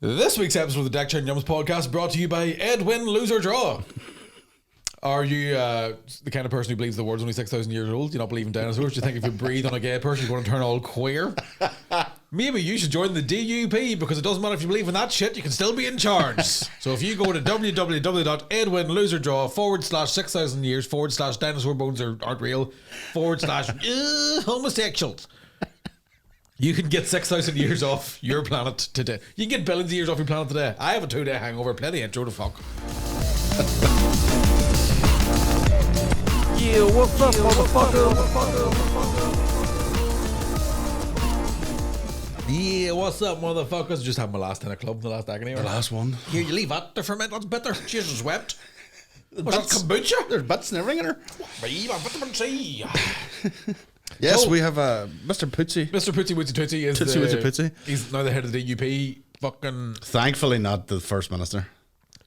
This week's episode of the Deckchair and Yumz podcast brought to you by Edwin Loser Draw. Are you the kind of person who believes the world's only 6,000 years old? Do you not believe in dinosaurs? Do you think if you breathe on a gay person, you're going to turn all queer? Maybe you should join the DUP, because it doesn't matter if you believe in that shit, you can still be in charge. So if you go to www.edwinloserdraw/6,000 years /dinosaur bones aren't real /homosexuals, you can get 6,000 years off your planet today. You can get billions of years off your planet today. I have a 2-day hangover. Play the intro to fuck. Yeah, what's up, motherfucker? Yeah, what's up, motherfuckers? Just had my last 10 club, the last agony. The last one. Here, you leave that to ferment. That's bitter. Jesus wept. Was that kombucha? There's bits and everything in her. Vitamin C. Yes, So, we have Mr. Pootsy. Mr. Pootsy Wootsy Tootsie is Tootsie Wootsy Pootsy. He's now the head of the DUP. Fucking. Thankfully, not the First Minister.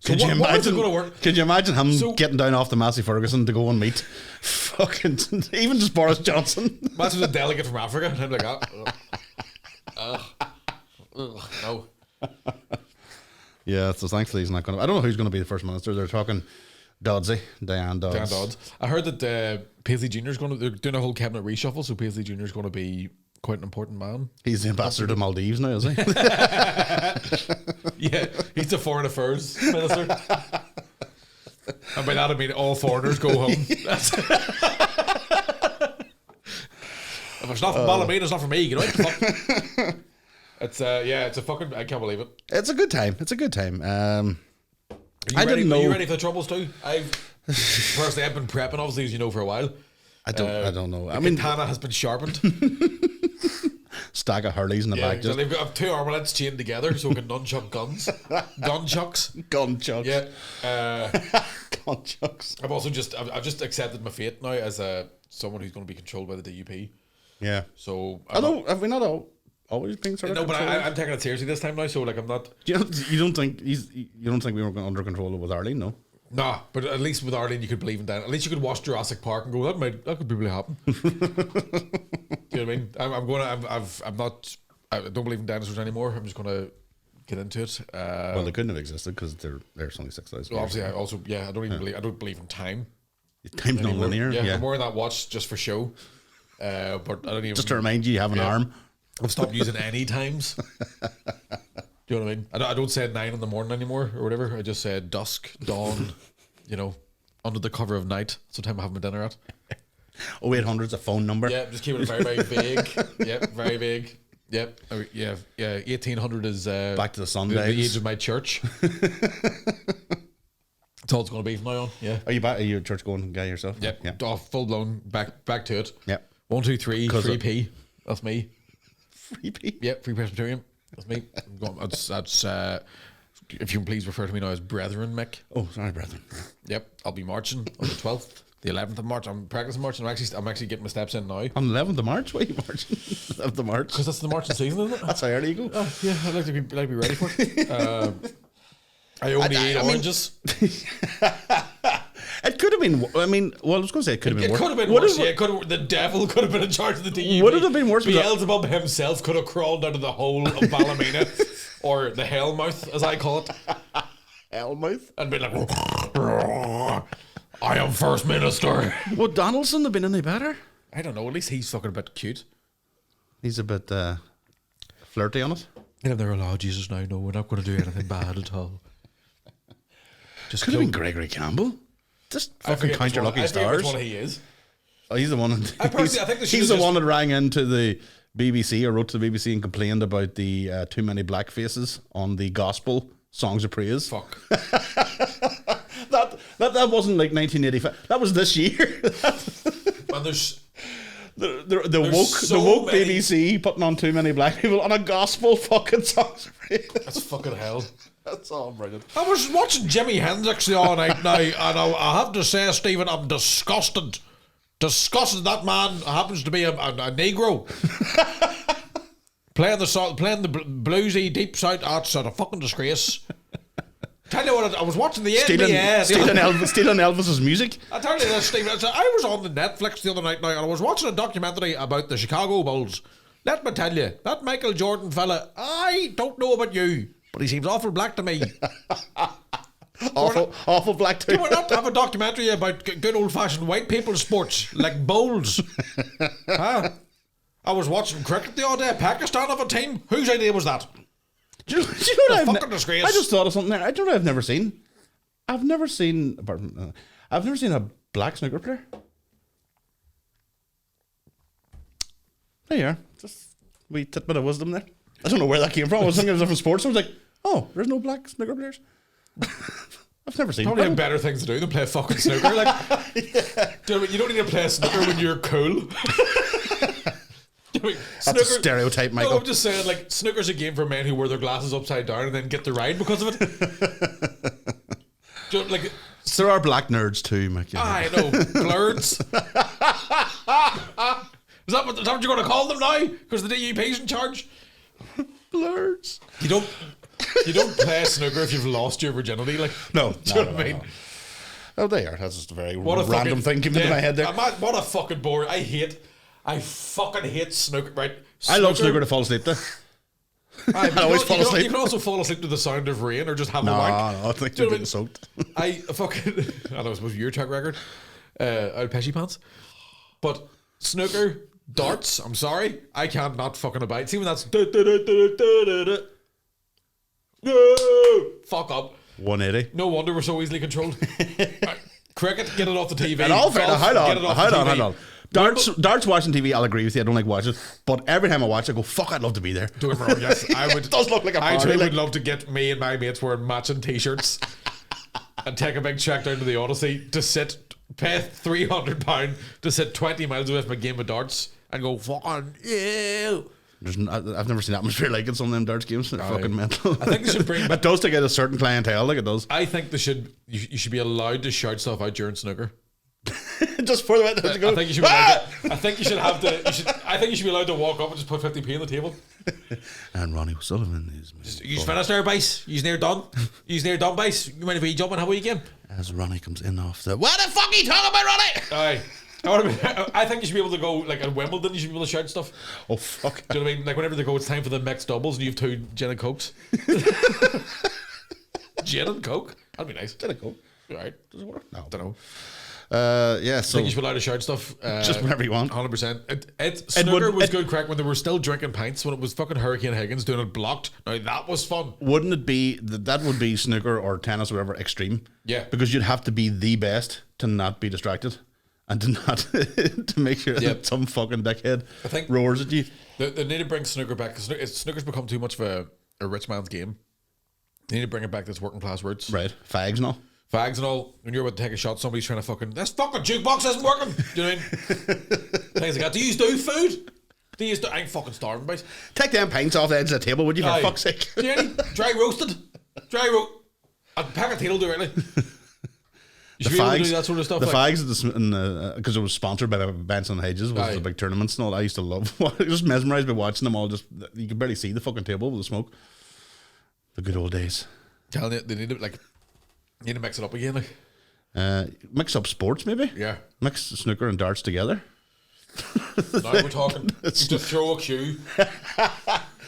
So what is it going to work? Could you imagine him getting down off the Massey Ferguson to go and meet fucking even just Boris Johnson? Imagine a delegate from Africa and I'm like, no. Yeah, so thankfully he's not going to. I don't know who's going to be the First Minister. They're talking Diane Dodds. I heard that Paisley Jr. is they're doing a whole cabinet reshuffle, so Paisley Jr. is going to be quite an important man. He's the ambassador to Maldives now, is he? Yeah, he's the foreign affairs minister. And by that I mean all foreigners go home. If it's not from Ballymena, it's not for me. You know what? It's it's a fucking. I can't believe it. It's a good time. Are didn't know. Are you ready for the troubles too? Personally, I've been prepping, obviously, as you know, for a while. I don't know. I mean, katana has been sharpened. Stack of Hurleys in the back. So they've got 2 armlets chained together, so we can nunchuck guns. Gunchucks. Gunchucks. Yeah. Gunchucks. I've just accepted my fate now as someone who's going to be controlled by the DUP. Yeah. So have we not always been sort of? No, but I'm taking it seriously this time now. So like I'm not. You don't think we were under control with Arlene? No. Nah, but at least with Arlene you could believe in that. At least you could watch Jurassic Park and go, that could probably happen. Do you know what I mean? I don't believe in dinosaurs anymore. I'm just gonna get into it. Well, they couldn't have existed because there's only 6,000. So obviously, I don't believe in time. Time's not linear. Yeah, I'm wearing that watch just for show. But I don't even. Just to remind you have an arm. I've stopped using any times. Do you know what I mean? I don't say 9 in the morning anymore or whatever. I just say dusk, dawn, under the cover of night. That's what time I have my dinner at. 0800's a phone number. Yeah, just keeping it very, very vague. Yep, very vague. Yep. Yeah. 1800 is back to the Sundays. The age of my church. That's all it's going to be from now on. Yeah. Are you back? Are you a church going guy yourself? Yep. Yeah. Oh, full blown back to it. Yep. 1, 2, 3, 3P. That's me. 3P. Yep. Free Presbyterian. That's me. That's if you can please refer to me now as Brethren, Mick. Oh, sorry, Brethren. Yep, I'll be marching on the 12th, the 11th of March. I'm practicing marching. I'm actually getting my steps in now. On the 11th of March? Why are you marching? 11th of March? Because that's the marching season, isn't it? That's how early you go. Yeah, I'd like to be ready for it. I only ate oranges. It could have been. I was going to say it could have been worse. It could have been worse. The devil could have been in charge of the DUP. Would it have been worse? Beelzebub himself could have crawled out of the hole of Ballymena, or the Hellmouth, as I call it. Hellmouth? And be like, I am First Minister. Would Donaldson have been any better? I don't know. At least he's fucking a bit cute. He's a bit flirty on it. And they're like, oh, Jesus, no, we're not going to do anything bad at all. Just could have been Gregory Campbell. Just fucking count your lucky stars. Which one he is. Oh, he's the one. I think he's the one that rang into the BBC or wrote to the BBC and complained about the too many black faces on the gospel songs of praise. Fuck. that wasn't like 1985. That was this year. And there's the woke BBC putting on too many black people on a gospel fucking songs of praise. That's fucking hell. That's all brilliant. I was watching Jimi Hendrix the other night now, and I have to say, Stephen, I'm disgusted. Disgusted that man happens to be a Negro. playing the bluesy deep south. That's a fucking disgrace. Tell you what, I was watching the NBA. Stealing Elvis's music. I tell you this, Stephen. I was on the Netflix the other night now, and I was watching a documentary about the Chicago Bulls. Let me tell you, that Michael Jordan fella, I don't know about you, but he seems awful black to me. Awful black too. Do we not have a documentary about good old-fashioned white people sports, like bowls? Huh? I was watching cricket the other day. Pakistan have a team. Whose idea was that? Do you know what Fucking disgrace. I just thought of something there. I don't know. I've never seen. I've never seen a black snooker player. There you are. Just a wee tidbit of wisdom there. I don't know where that came from. I was thinking of different sports. I was like, oh, there's no black snooker players. I've never seen. Probably have better things to do than play fucking snooker. Like, do you don't need to play snooker when you're cool. That's a stereotype, Michael. No, I'm just saying, like, snooker's a game for men who wear their glasses upside down and then get the ride because of it. Like, there are black nerds too, Michael. I know, blurs. Is that what you're going to call them now? Because the DUP's in charge. Blurs. You don't play snooker if you've lost your virginity. Like, no, do you know what I mean? Oh, they are. That's just a very What a random thing came into my head there. What a fucking bore. I fucking hate snooker. Right? I love snooker to fall asleep to. I always fall asleep. You can also fall asleep to the sound of rain or just have a wank. No, I think you're getting soaked. I fucking. I know it's supposed to be your track record. Out of peshy pants. But snooker, darts, I'm sorry. I can't not fucking abide. See when that's. No! Fuck up. 180. No wonder we're so easily controlled. Right. Cricket, get it off the TV. And all fair, hold Golf, on. Darts watching TV, I'll agree with you. I don't like watching it, but every time I watch it, I go, fuck, I'd love to be there. Do it wrong, yes. I would. It does look like a party. I too would love to get me and my mates wearing matching t-shirts and take a big check down to the Odyssey to sit, pay £300 to sit 20 miles away from a game of darts and go, fucking ew. I've never seen atmosphere like it in some of them darts games. They're fucking mental. I think they should bring. It does to get a certain clientele, like it does. I think they should. You should be allowed to shout stuff out during snooker. Just for the way to go. I think you should be allowed to, I think you should have to. I think you should be allowed to walk up and just put 50p on the table. And Ronnie O'Sullivan is. You finished there, base. You's near done. You's near done, base. You mind if you jump and have a wee game? As Ronnie comes in off the. What the fuck are you talking about, Ronnie? Aye. I think you should be able to go, like at Wimbledon, you should be able to shout stuff. Oh, fuck. Do you know what I mean? Like whenever they go, it's time for the mixed doubles and you have 2 gin and cokes. Gin and coke? That'd be nice. Gin and coke. Alright. Does it work? No. Don't know. Yeah, so. I think you should be allowed to shout stuff. Just whenever you want. 100%. Snooker was good crack when they were still drinking pints, when it was fucking Hurricane Higgins doing it blocked. Now that was fun. Wouldn't it be, that would be snooker or tennis or whatever, extreme? Yeah. Because you'd have to be the best to not be distracted. And to not to make sure that some fucking dickhead roars at you. They need to bring snooker back. Snooker's become too much of a rich man's game. They need to bring it back to its working class roots. Right. Fags and all. Fags and all. When you're about to take a shot, somebody's trying to fucking, this fucking jukebox isn't working. Do you know what I mean? Things like that. Do you do food? I ain't fucking starving, mate. Take them pints off the edge of the table, would you, for fuck's sake? Do you any dry roasted? A pack of tea will do, really. You should be able to do that sort of stuff. The fags, because it was sponsored by Benson Hedges, was the big tournaments and all. I used to love, just mesmerised by watching them all. Just you could barely see the fucking table with the smoke. The good old days. Telling you, they need to mix it up again. Mix up sports, maybe. Yeah. Mix snooker and darts together. Now we're talking. You just throw a cue.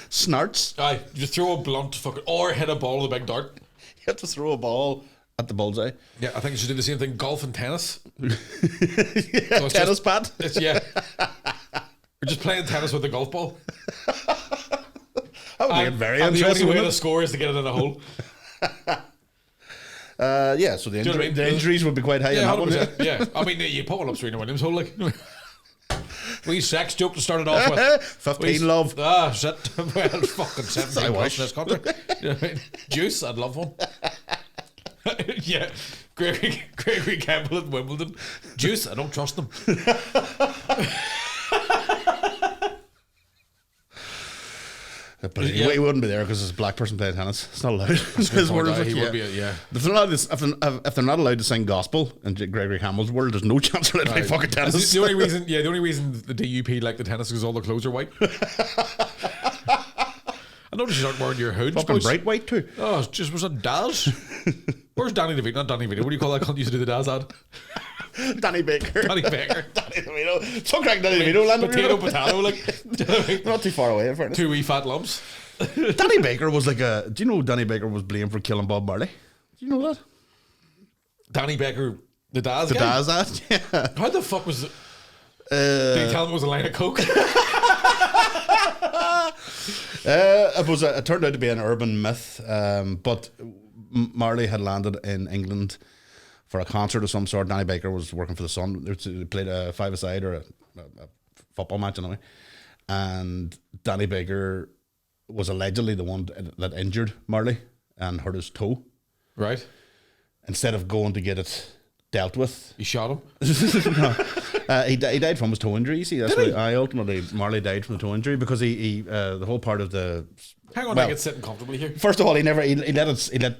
Snarts. Aye, you just throw a blunt fucking, or hit a ball with a big dart. You have to throw a ball at the bullseye. Yeah, I think you should do the same thing. Golf and tennis. So tennis pad. We're just playing tennis with a golf ball. That would be very and interesting. The only way to score is to get it in a hole. Yeah, so the injuries would be quite high. Yeah, in that 100%. Yeah, I mean, you put one up Serena Williams' hole, like. Wee sex joke to start it off with. 15 love. Ah, shit. Well, fucking 17 plus in this country. You know what I mean? Juice, I'd love one. Yeah, Gregory Campbell at Wimbledon. Juice, I don't trust them. But he wouldn't be there because there's a black person playing tennis. It's not allowed. If they're not allowed to sing gospel in Gregory Campbell's world, there's no chance they're allowed to play fucking tennis. The only reason the DUP like the tennis is because all the clothes are white. I noticed you aren't wearing your hood. Fucking bright white too. Oh, it's just was a Daz. Where's Danny DeVito? Not Danny DeVito. What do you call that cunt used to do the Daz ad? Danny Baker. Danny Baker. Danny DeVito. Some crack Danny DeVito land. Potato, like. Not too far away, in fairness. 2 wee fat lumps. Danny Baker was like a. Do you know Danny Baker was blamed for killing Bob Marley? Do you know that? Danny Baker, the Daz The guy? Daz, yeah. How the fuck was it? Did you tell him it was a line of coke? It turned out to be an urban myth, but Marley had landed in England for a concert of some sort. Danny Baker was working for the Sun. They played a five-a-side or a football match anyway, and Danny Baker was allegedly the one that injured Marley and hurt his toe. Right. Instead of going to get it dealt with, You shot him? no. He died from his toe injury. You see, that's Did why ultimately Marley died from the toe injury because he the whole part of the. Hang on, I get sitting comfortably here. First of all, he let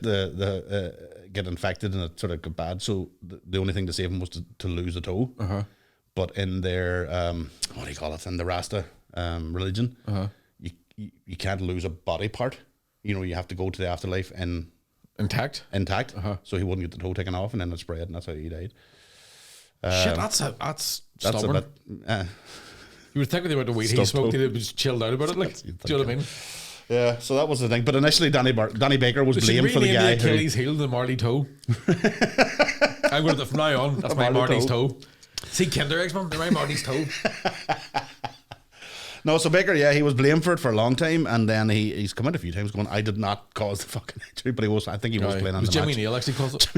the get infected and it sort of got bad. So the only thing to save him was to lose the toe. But in their what do you call it? In the Rasta religion, you can't lose a body part. You know, you have to go to the afterlife Intact. So he wouldn't get the toe taken off, and then it spread, and that's how he died. Shit, that's stubborn. A bit, you would think with the amount of weed he smoked, he'd have just chilled out about it. Like, do you know what I mean? Yeah, so that was the thing. But initially, Danny Baker was blamed for the guy the Achilles heel, the Marley toe. I'm going to from now on. That's my Marley's toe. See, Kinder Eggs, man. They're my Marley's toe. No, so Baker, he was blamed for it for a long time, and then he's come out a few times going, I did not cause the fucking injury, but I think he was playing on the Jimmy match. Neal actually caused it.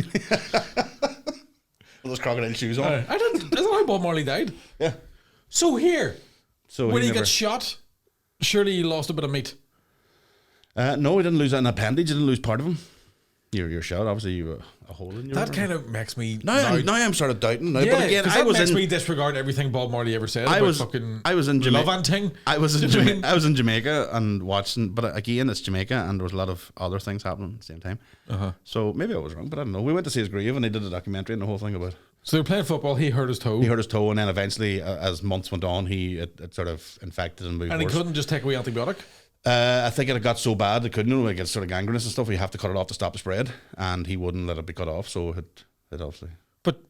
With those crocodile shoes on. Isn't that how Bob Marley died? Yeah. So when he gets shot, surely he lost a bit of meat. No, he didn't lose an appendage. He didn't lose part of him. Your shot, obviously, you a hole in your. That kind of makes me now I'm sort of doubting. Now, yeah, but again, that makes me disregard everything Bob Marley ever said. I was in Jamaica. Love and Ting. I was in Jamaica and watching, but again, it's Jamaica, and there was a lot of other things happening at the same time. So maybe I was wrong, but I don't know. We went to see his grave, and they did a documentary and the whole thing about it. So they were playing football. He hurt his toe. And then eventually, as months went on, it sort of infected and moved. And worse. he couldn't just take away antibiotic. I think it got so bad it couldn't. Like it's sort of gangrenous and stuff. You have to cut it off to stop the spread, and he wouldn't let it be cut off. So it obviously. But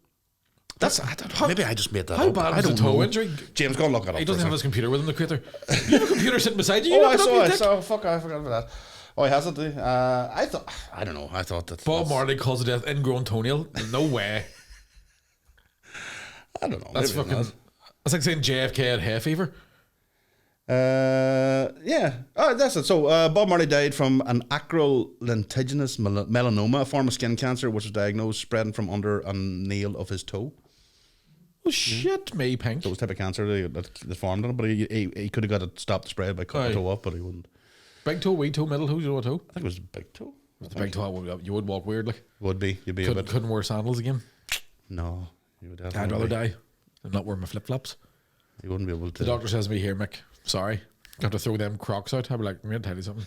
that's I don't know. Maybe I just made that. How up. bad was the toe injury? James, go and look it up. He doesn't have his computer with him. The creator. You have a computer sitting beside you. I saw. Fuck! I forgot about that. Oh, he has it. I don't know. I thought that Bob Marley caused death ingrown toenail. No way. I don't know. That's fucking. That's like saying JFK had hay fever. Yeah. Oh, that's it. So Bob Marley died from an acral lentiginous melanoma, a form of skin cancer, which was diagnosed spreading from under a nail of his toe. Oh shit, me pink. So it was type of cancer that formed on it, but he could have got it stopped the spread by cutting the toe off, but he wouldn't. Big toe, wee toe, middle toe, you know what toe? I think it was big toe. The big toe, you would walk weird, like. Would be. You'd be couldn't wear sandals again. No, you would. I'd rather die than not wear my flip flops. You wouldn't be able to. The doctor says to me, "Here, Mick, sorry, you have to throw them Crocs out." I'd be like, "I'm gonna tell you something."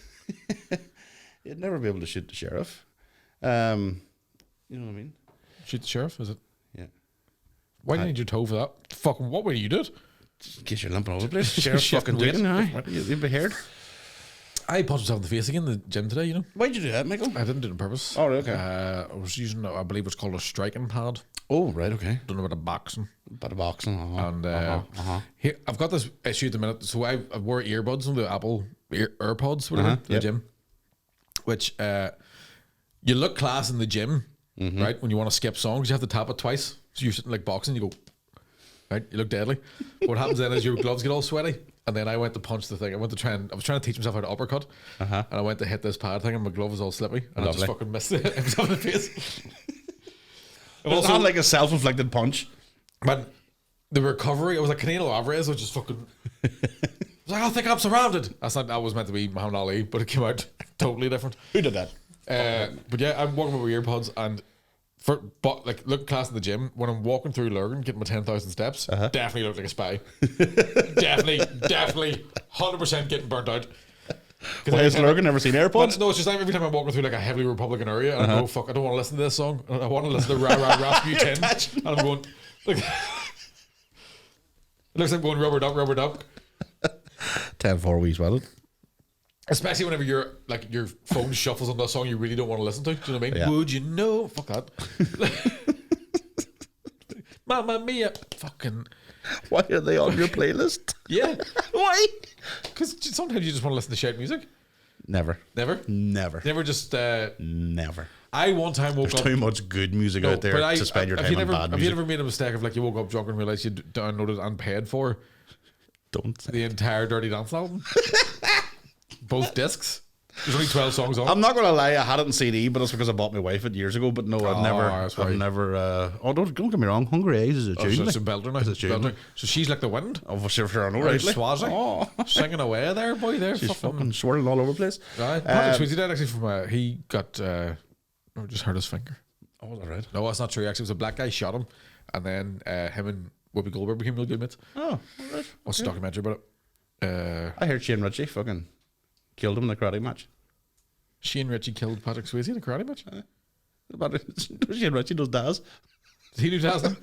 You'd never be able to shoot the sheriff. You know what I mean? Shoot the sheriff? Is it? Yeah. Why do you need your toe for that? Fucking what way do you do it? Just in case you're limping all over the place. Sheriff fucking doing it. You'd be heard. I punched myself in the face again in the gym today, you know. Why'd you do that, Michael? I didn't do it on purpose. Oh, okay. I was using, I believe it's called a striking pad. Oh, right, okay. Don't know about a boxing. Bit of boxing, And here, I've got this issue at the minute. So I wore earbuds on the Apple AirPods, whatever, to the gym. Which, you look class in the gym, right? When you want to skip songs, you have to tap it twice. So you're sitting like boxing, you go, right? You look deadly. What happens then is your gloves get all sweaty. And then I went to punch the thing. I was trying to teach myself how to uppercut. And I went to hit this pad thing and my glove was all slippy. And I just fucking missed it. It was on the face. It's not like a self-inflicted punch. Man, the recovery, it was like Canelo Alvarez, which is fucking. I was like, I think I'm surrounded. That was meant to be Muhammad Ali, but it came out totally different. Who did that? But yeah, I'm walking with my earpods and look class in the gym. When I'm walking through Lurgan, getting my 10,000 steps, definitely look like a spy. definitely, 100% getting burnt out. Why has Lurgan never seen AirPods? No, it's just like every time I'm walking through like a heavily Republican area, and I go, fuck, I don't want to listen to this song. I want to listen to Rah Rah Rasputin, and I'm going, look, it looks like I'm going rubber duck. 10-4 weeks, well. Especially whenever your phone shuffles on that song you really don't want to listen to. Do you know what I mean? Yeah. Would you know? Fuck that. Mamma mia. Fucking. Why are they on your playlist? Yeah. Why? Because sometimes you just want to listen to shared music. Never. Never just... Never. I one time woke There's up... too much good music out there to spend your time on bad music. Have you ever made a mistake of like you woke up drunk and realised you downloaded and paid for the entire Dirty Dancing album? Both discs? There's only 12 songs on. I'm not going to lie, I had it in CD, but that's because I bought my wife it years ago. But no, I've never. Don't get me wrong, Hungry Eyes is a tune. So it's a belter now. It's a tune. So she's like the wind. Oh, sure, I know, right? Swazi. Singing away there, boy. There, she's fucking swirling all over the place. Patrick Swayze died actually from he got just hurt his finger. Oh, was that right? No, that's not true. Actually, it was a black guy shot him, and then him and Whoopi Goldberg became real good mates. Oh, right. What's a documentary about it? I heard Shane Ritchie fucking killed him in a karate match. Shane Ritchie killed Patrick Swayze in a karate match? Shane Ritchie does Daz. Does he do Daz then?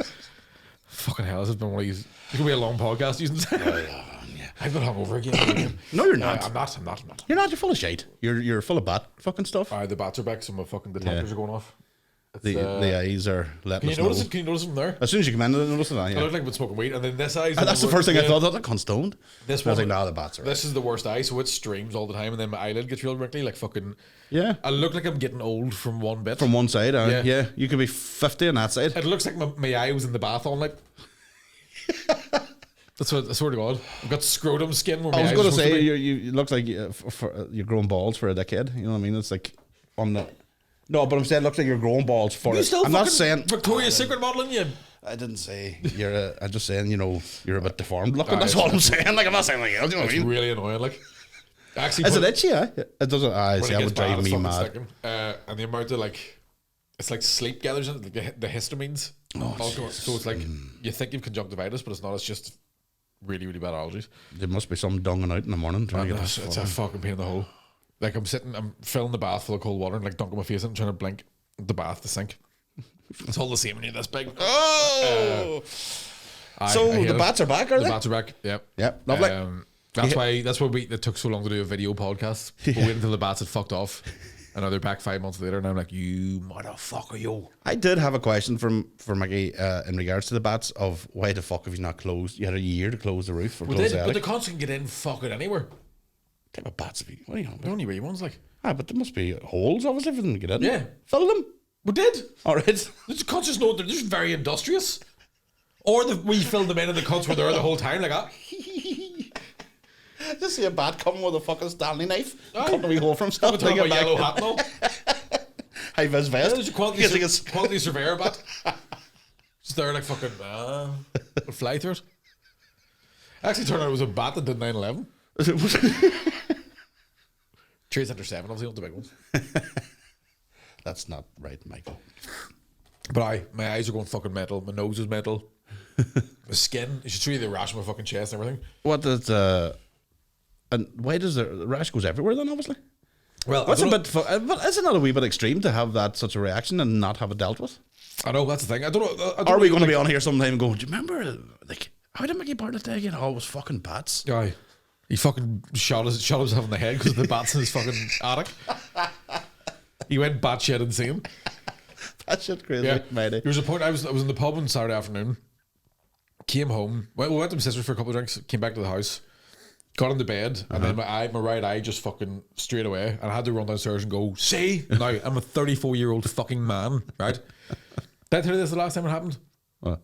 Fucking hell, this has been one of these... It could be a long podcast using Yeah. I've got hungover again. No, you're not. I'm not. You're not. You're full of shite. You're full of bat fucking stuff. The bats are back. Some of my fucking detectors are going off. The eyes are letting us know. Can you notice them there? As soon as you come in, I notice it. Yeah. I look like I've been smoking weed, and then this eye. That's the first thing I thought. That cunt stoned. This one, I think, the bats are. This is the worst eye, so it streams all the time, and then my eyelid gets real wrinkly, like fucking. Yeah. I look like I'm getting old from one bit. From one side, yeah. You could be 50 on that side. It looks like my eye was in the bath all night. That's what I swear to God. I've got scrotum skin. Where I was going to say, you look like you're growing balls for a decade. You know what I mean? It's like on the. No, but I'm saying it looks like you're growing balls for it. I'm not saying Victoria's Secret modeling you. I didn't say you're. I'm just saying you're a bit deformed looking. That's all I'm saying. Like I'm not saying anything else. You know what I mean? It's really annoying. Like, actually, is it itchy? It doesn't. I see. That would drive me mad. And the amount of like, it's like sleep gathers in the histamines. So it's like you think you've conjunctivitis, but it's not. It's just really, really bad allergies. There must be some donging out in the morning trying to get this. It's a fucking pain in the hole. Like I'm filling the bath full of cold water and like dunking my face in and trying to blink the bath, the sink. It's all the same when you're this big. Oh! So the bats are back, are they? The bats are back, yep. Yep, lovely. That's why it took so long to do a video podcast. But wait until the bats had fucked off. And now they're back 5 months later and I'm like, you motherfucker, yo. I did have a question for Maggie in regards to the bats of why the fuck have you not closed? You had a year to close the roof or close the attic. But the cons can get in fucking anywhere. Type of bats have you? What are you on? The only wee ones, like. But there must be holes, obviously, for them to get in. Yeah. Fill them. We did. All right. The cunts just know they're just very industrious. Or we filled them in and the cunts were there the whole time, like that. Just see a bat coming with a fucking Stanley knife, cutting a wee hole from himself. Have a yellow hat and all. High vis vest. There's a quality surveyor bat. Just there like fucking fly through it. Actually turned out it was a bat that did 9/11. Trade Center 7, obviously, not the big ones. That's not right, Michael. But my eyes are going fucking metal. My nose is metal. My skin. You should see the rash on my fucking chest and everything. What does and why does the rash goes everywhere then? Obviously. Well, that's a bit. But isn't that a wee bit extreme to have that such a reaction and not have it dealt with? I know that's the thing. I don't know. Are we going to be on here sometime and go? Do you remember like how did Mickey Bartlett die again? Oh, it was fucking bats. Aye. He fucking shot himself in the head because of the bats in his fucking attic. He went batshit insane. That shit crazy. Yeah. There was a point I was in the pub on Saturday afternoon. Came home. We went to my sister's for a couple of drinks. Came back to the house. Got into bed, and then my right eye just fucking straight away, and I had to run downstairs and go, see? Now, I'm a 34-year-old fucking man, right? Did I tell you this the last time it happened? What?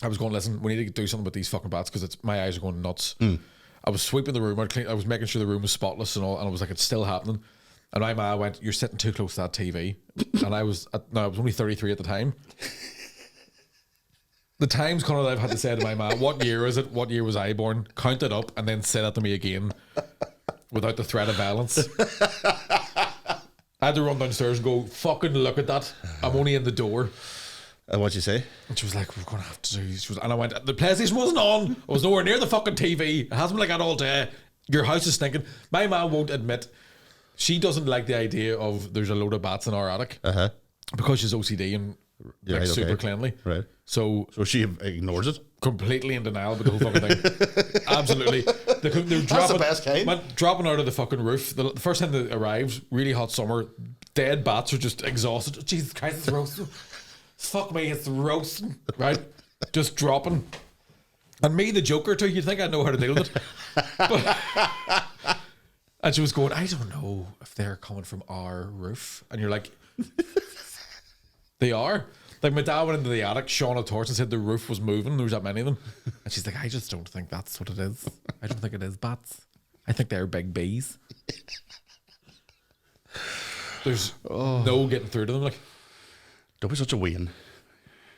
I was going, listen, we need to do something about these fucking bats because my eyes are going nuts. I was sweeping the room, I was making sure the room was spotless and all, and I was like, it's still happening. And my ma went, you're sitting too close to that TV. And I was only 33 at the time. The times, Conor, I've had to say to my ma, what year is it? What year was I born? Count it up and then say that to me again without the threat of violence. I had to run downstairs and go, fucking look at that. I'm only in the door. And what'd you say? And she was like, we're going to have to do... And I went, the PlayStation wasn't on. I was nowhere near the fucking TV. It hasn't been like that all day. Your house is stinking. My mom won't admit... She doesn't like the idea of there's a load of bats in our attic because she's OCD and super cleanly. Right. So she ignores it? Completely in denial about the whole fucking thing. Absolutely. They're That's the best kind. Dropping out of the fucking roof. The first time they arrived, really hot summer, dead bats are just exhausted. Jesus Christ, it's roasting. Fuck me, it's roasting. Right? Just dropping. And me, the Joker too, you'd think I'd know how to deal with it. But And she was going, I don't know if they're coming from our roof. And you're like, they are. Like, my dad went into the attic, shone a torch and said the roof was moving. There was that many of them. And she's like, I just don't think that's what it is. I don't think it is bats. I think they're big bees. There's no getting through to them. Like, don't be such a wean.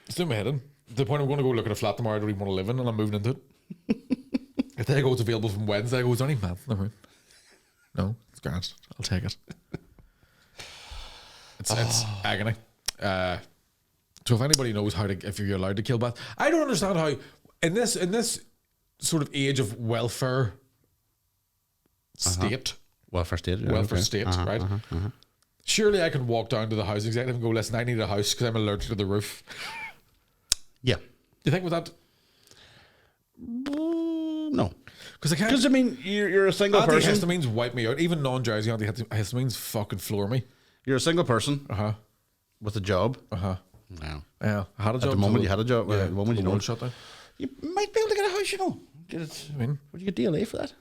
It's doing my head in. To the point I'm going to go look at a flat tomorrow I don't even want to live in, and I'm moving into it. If they go, it's available from Wednesday, I go, is there any maths in the room? No, it's grand. I'll take it. It's agony. So if anybody knows how to, if you're allowed to kill bats, I don't understand how in this sort of age of welfare state, right? Surely I can walk down to the housing executive and go, listen, I need a house because I'm allergic to the roof. Yeah. Do you think with that? No. Because I mean, you're a single person. Antihistamines wipe me out. Even non-drowsy antihistamines fucking floor me. You're a single person. With a job. No. Yeah. I had a job. At the moment you had a job. Yeah, at the moment you don't. Shut down. You might be able to get a house, you know. Get it. I mean, would you get DLA for that?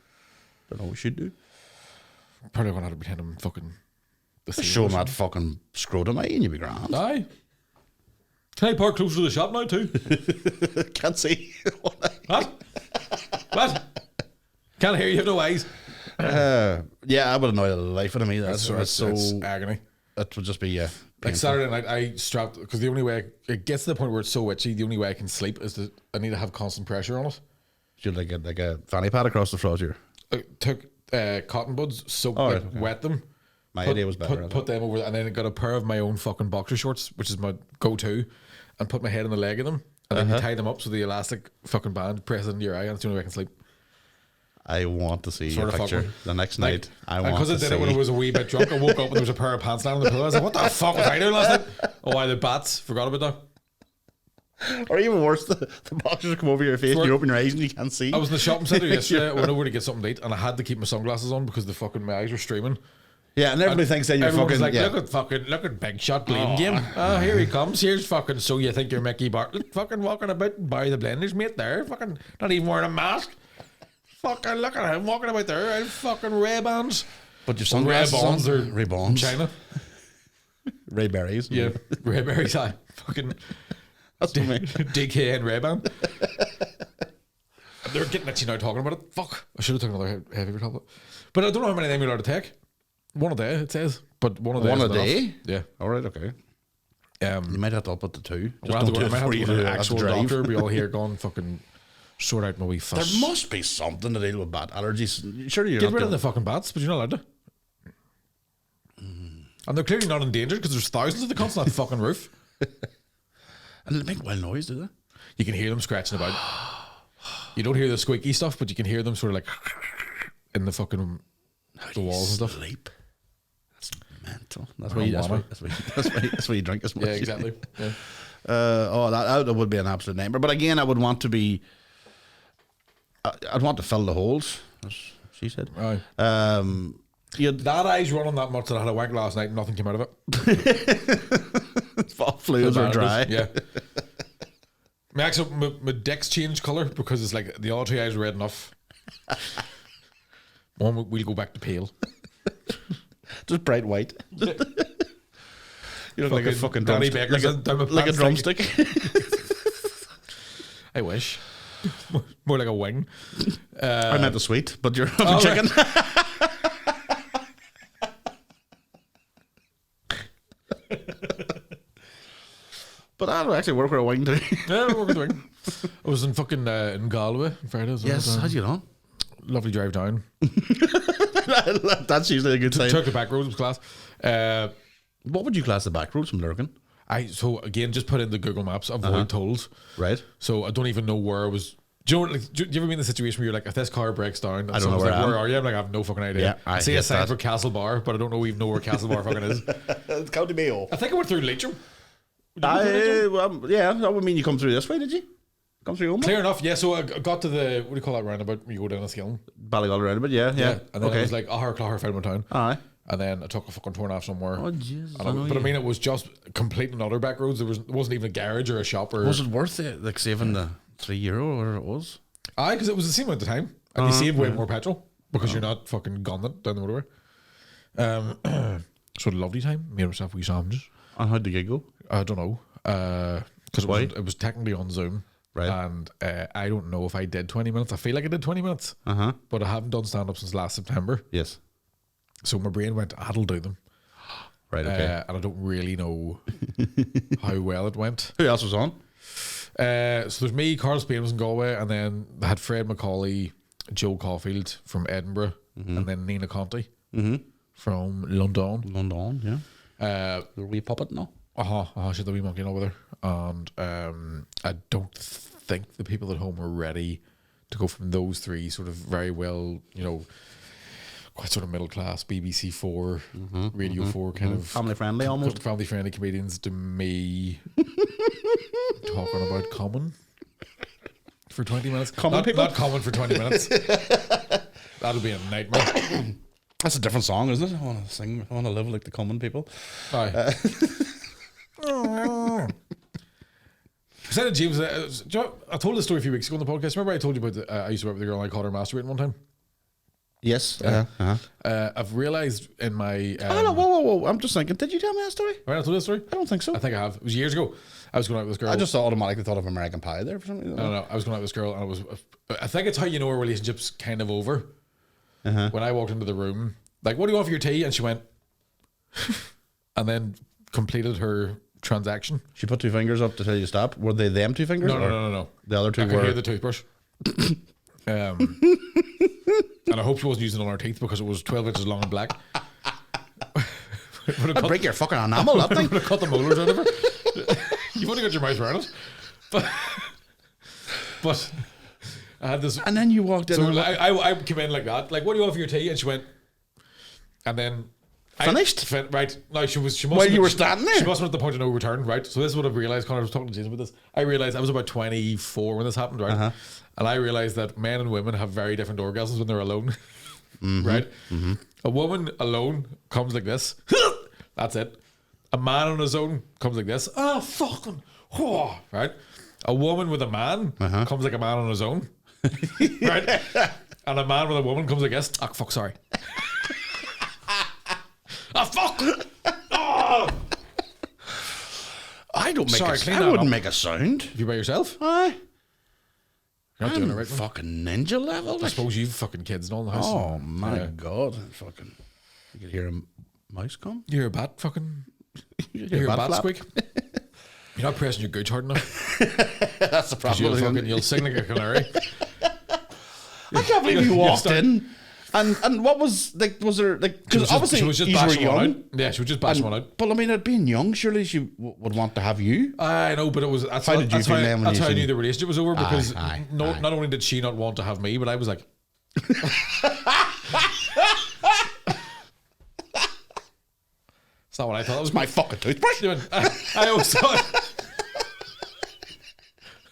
Don't know what we should do. Probably gonna have to pretend I'm fucking. Show him that fucking scrotum, and you'll be grand. Aye. Can I park closer to the shop now too? Can't see. What? Can't hear you. Have no eyes. Yeah, I would annoy the life out of me. That's so agony. It would just be like Saturday night. I strapped because the only way it gets to the point where it's so itchy. The only way I can sleep is that I need to have constant pressure on it. Should like a fanny pad across the floor here. I took cotton buds, soaked wet them. My idea was better. Put them over, and then I got a pair of my own fucking boxer shorts, which is my go-to, and put my head on the leg of them, and then you tie them up so the elastic fucking band press it into your eye, and it's the only way I can sleep. I want to see your picture the next night. I want to see. Because I did it when I was a wee bit drunk. I woke up and there was a pair of pants lying on the pillow. I was like, what the fuck was I doing last night? Oh, why the bats? Forgot about that. Or even worse, the boxers come over your face and you open your eyes and you can't see. I was in the shopping centre yesterday. I went over to get something to eat and I had to keep my sunglasses on because my eyes were streaming. Yeah, and everybody thinks then you're fucking like, look at Big Shot blame game. Oh, here he comes. Here's fucking so you think you're Mickey Bartlett fucking walking about by the blenders, mate. There, fucking not even wearing a mask. Fucking look at him walking about there in fucking Ray-Bans. But your sunglasses are Ray-Bans. China. Ray-Berries. Yeah, Ray-Berries. Fucking that's for me. DK and Ray-Ban. They're getting itchy now talking about it. Fuck. I should have taken another heavy tablet. But I don't know how many of them you're allowed to take. One a day, it says. But one a day. One a day? Yeah. All right, okay. You might have to up it to 2. Just don't do it before you go to an actual doctor. We all here going fucking sort out my wee fuss. There must be something to deal with bat allergies. Surely you're Get rid of the fucking bats, but you're not allowed to. And they're clearly not endangered because there's thousands of the cunts on that fucking roof. And they make wild noise, do they? You can hear them scratching about. You don't hear the squeaky stuff, but you can hear them sort of like in the fucking the walls and stuff. Sleep. That's mental. That's why you drink as much. Yeah, exactly. Yeah. That would be an absolute nightmare. But again, I would want to be. I'd want to fill the holes, as she said. Right. That eye's running that much that I had a wank last night and nothing came out of it. Fluids are dry. Yeah. My dick's changed colour because it's like the other 2 eyes are red enough. One we'll go back to pale. Just bright white. You look like a fucking Danny drumstick. Baker's like a drumstick. I wish. More like a wing. I meant the sweet, but you're having chicken. Right. But that'll actually work with a wing too. Yeah, it'll work with a wing. I was in fucking in Galway on Friday. Yes, how'd you get on? Lovely drive down. That's usually a good sign. Took the back roads, it was class. What would you class the back roads from Lurgan? So again, just put in the Google Maps, avoid tolls. Right. So I don't even know where I was. Do you ever be in the situation where you're like, if this car breaks down, I don't know where like, where are you? I'm like, I have no fucking idea. Yeah, I see a sign for Castle Bar, but I don't even know where Castle Bar fucking is. It's County Mayo. I think I went through Leitrim. Yeah, that would mean you come through this way, did you? Come through home? Clear enough, yeah. So I got to the, what do you call that roundabout where you go down a scale? Ballygall roundabout, yeah. And then I was like, Clogher, Fedman Town. Aye. And then I took a fucking turn off somewhere. Oh, Jesus. But I mean, it was just complete and utter back roads. It wasn't even a garage or a shop. Was it worth it, like saving the €3 or whatever it was? Aye, because it was the same at the time. And you saved way more petrol. because you're not fucking gunning it down the motorway. So a lovely time. Made myself wee sandwiches. And how'd the gig go? I don't know. Because it was technically on Zoom. Right. And I don't know if I did 20 minutes. I feel like I did 20 minutes. But I haven't done stand-up since last September. Yes. So my brain went, I'll do them. Right, okay. And I don't really know how well it went. Who else was on? So there's me, Carl Spain was in Galway, and then I had Fred McCauley, Joe Caulfield from Edinburgh, and then Nina Conti from London. London, yeah. The wee puppet, no? She's the wee monkey over there. And I don't think the people at home are ready to go from those three sort of very well, quite sort of middle class BBC 4, Radio 4 kind of family friendly almost. Family friendly comedians to me talking about Common for 20 minutes. Not Common for 20 minutes. That'll be a nightmare. That's a different song, isn't it? I want to sing. I want to live like the common people. Aye. I said to James, I told this story a few weeks ago on the podcast. Remember I told you about I used to work with a girl and I caught her masturbating one time? Yes. I've realised in my... whoa. I'm just thinking, did you tell me that story? Right, I told you that story? I don't think so. I think I have. It was years ago. I was going out with this girl. I just automatically thought of American Pie there for some reason. No. I was going out with this girl and I think it's how you know a relationship's kind of over. When I walked into the room, like, what do you want for your tea? And she went... and then completed her transaction. She put two fingers up to tell you to stop. Were they them two fingers? No. The other two I were... could hear the toothbrush. And I hope she wasn't using it on her teeth because it was 12 inches long and black. I'd break your fucking enamel, that thing. Would have cut the molars out of her. You've only got your mouth around it. But I had this... And then you walked in. So I came in like that. Like, what do you want for your tea? And she went... And then... Finished? Right. No, she must... While you were standing there? She must have been at the point of no return, right? So this is what I've realised. Connor was talking to Jason about this. I realised I was about 24 when this happened, right? And I realised that men and women have very different orgasms when they're alone. Right? A woman alone comes like this. That's it. A man on his own comes like this. Ah, fucking... Right? A woman with a man comes like a man on his own. Right? And a man with a woman comes like this. Ah, fuck, sorry. Ah, fuck! Oh! I wouldn't make a sound. If you're by yourself? Aye. You're not doing it right, man. Fucking ninja level. I suppose you've fucking kids and all in the house. Oh my god. Fucking... You could hear a mouse come. You hear a bat fucking... You hear a bat squeak. You're not pressing your gooch hard enough. That's the problem. You'll sing like a canary. I can't believe you walked in. And what was like? Was there like? Because obviously she was just bashing one out. Yeah, she was just bashing one out. But I mean, being young, surely she would want to have you. I know, but it was. That's how I knew the relationship was over because not only did she not want to have me, but I was like. It's not what I thought. It was my fucking toothbrush. I always thought.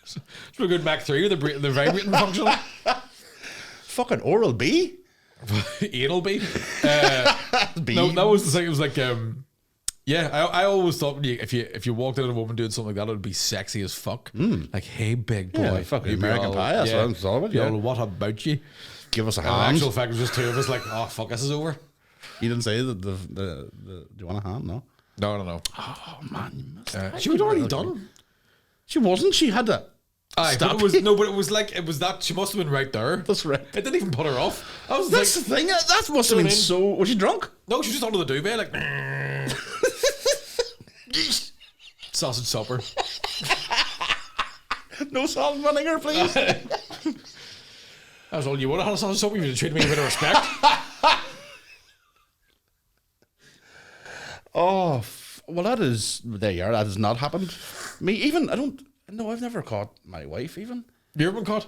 It's a good Mac 3 with the vibrating function. Fucking Oral B. Anal B. No, that was the thing. It was like, I always thought if you walked in on a woman doing something like that, it would be sexy as fuck. Like, hey, big boy, yeah, fucking American Pie. That's what I'm talking about. Yeah. What about you? Give us a hand. In actual fact, it was just two of us. Like, oh fuck, this is over. You didn't say the do you want a hand? No. No. Oh man, you must. She was already done. She wasn't. She had to. But it was that she must have been right there. That's right. It didn't even put her off. That's the thing. That must have been so. Was she drunk? No, she was just under the duvet, like sausage supper. No salt and vinegar, please. That was all you would have had a sausage supper. You would have treated me with a bit of respect. Oh, well, that is. There you are. That has not happened. Me, even I don't. No, I've never caught my wife even. You ever been caught?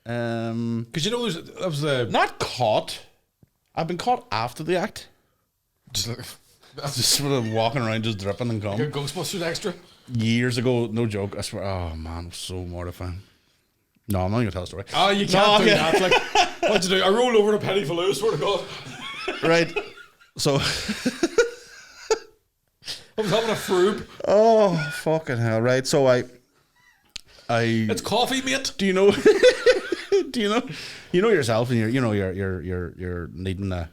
Because that was not caught. I've been caught after the act. Just sort of walking around, just dripping and cum. Like a Ghostbusters extra. Years ago, no joke. I swear. Oh man, it was so mortifying. No, I'm not gonna tell a story. Oh, you can't do that. Like, what'd you do? I rolled over in a penny for Lewis. Swear to God. Right. So. I was having a froob. Oh fucking hell! Right. So I. It's coffee, mate. Do you know? Do you know yourself, and you're needing a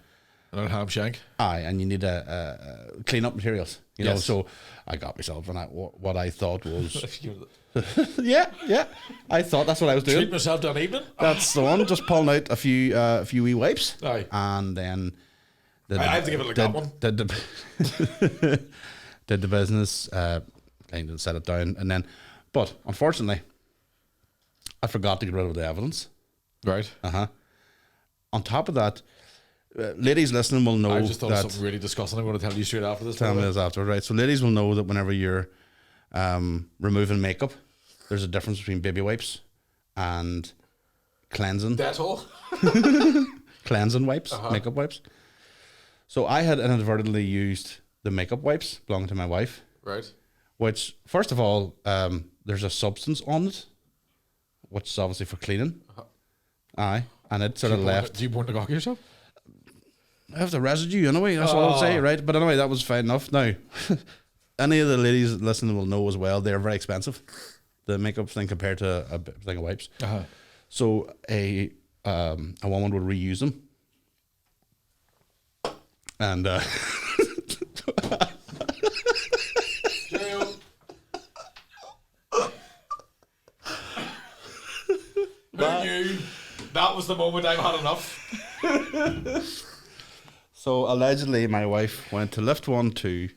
ham shank. Aye, and you need a clean up materials. You know, so I got myself and what I thought was yeah. I thought that's what I was doing. Treat myself that evening. That's the one. Just pulling out a few wee wipes. Aye. And then I have to give it like that one. Did the business, kind of set it down, and then, but unfortunately, I forgot to get rid of the evidence. Right. On top of that, ladies listening will know. I just thought of something really disgusting. I'm going to tell you straight after this. Tell me this after, right? So ladies will know that whenever you're removing makeup, there's a difference between baby wipes and cleansing. Dettol. Cleansing wipes, makeup wipes. So I had inadvertently used the makeup wipes belonging to my wife. Right. Which, first of all, there's a substance on it, which is obviously for cleaning. Aye. And it sort of left. Do you want to gawk yourself? I have the residue anyway, that's what I'll say, right? But anyway, that was fine enough. Now, any of the ladies listening will know as well, they're very expensive, the makeup thing compared to a thing of wipes. So a woman would reuse them. And Who knew? That was the moment I've had enough. So allegedly my wife went to lift one to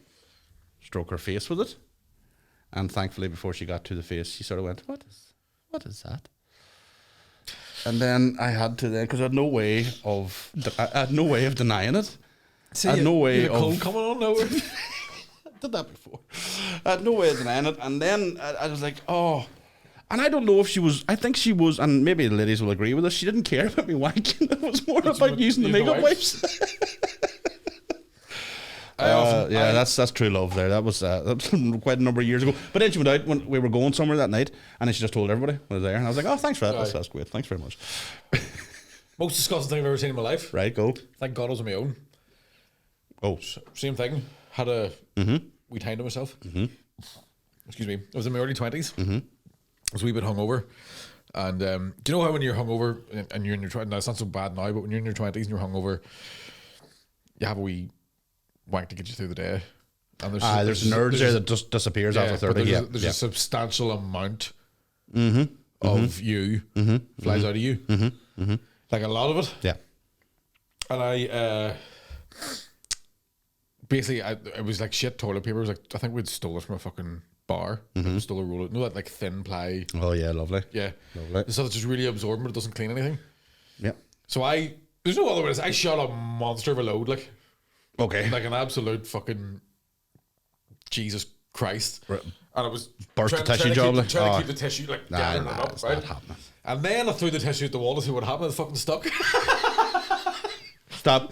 stroke her face with it, and thankfully before she got to the face she sort of went, what is that? And then I had to because I had no way of denying it. See, I had no way of cold of coming on now. I did that before. I had no way of denying it, and then I was like, oh. And I don't know if she was, I think she was, and maybe the ladies will agree with us, she didn't care about me wanking. It was more about using the makeup wipes. That's true love there. That was quite a number of years ago. But then she went out when we were going somewhere that night, and then she just told everybody I was there. And I was like, oh, thanks for that. That's great. Thanks very much. Most disgusting thing I've ever seen in my life. Right, go. Thank God I was on my own. Oh. Same thing. Had a wee time to myself. Excuse me. I was in my early 20s. I was a wee bit hungover, and do you know how when you're hungover and you're in your 20s, now it's not so bad now, but when you're in your 20s and you're hungover, you have a wee wank to get you through the day, and there's nerves there that just disappears after 30. There's a substantial amount of you flies out of you, like a lot of it. Yeah, and I basically it was like shit toilet paper. It was like I think we'd stole it from a fucking bar. Stole a roll of, that like thin ply. Oh yeah, lovely. Yeah, lovely. The stuff that's just really absorbent, but it doesn't clean anything. Yeah. So there's no other way to say, I shot a monster of a load, like. Okay. Like an absolute fucking Jesus Christ. Right. And it was burst the tissue job, trying to keep the tissue like gathering it up, it's right? not happening. And then I threw the tissue at the wall to see what happened. It's fucking stuck. Stop.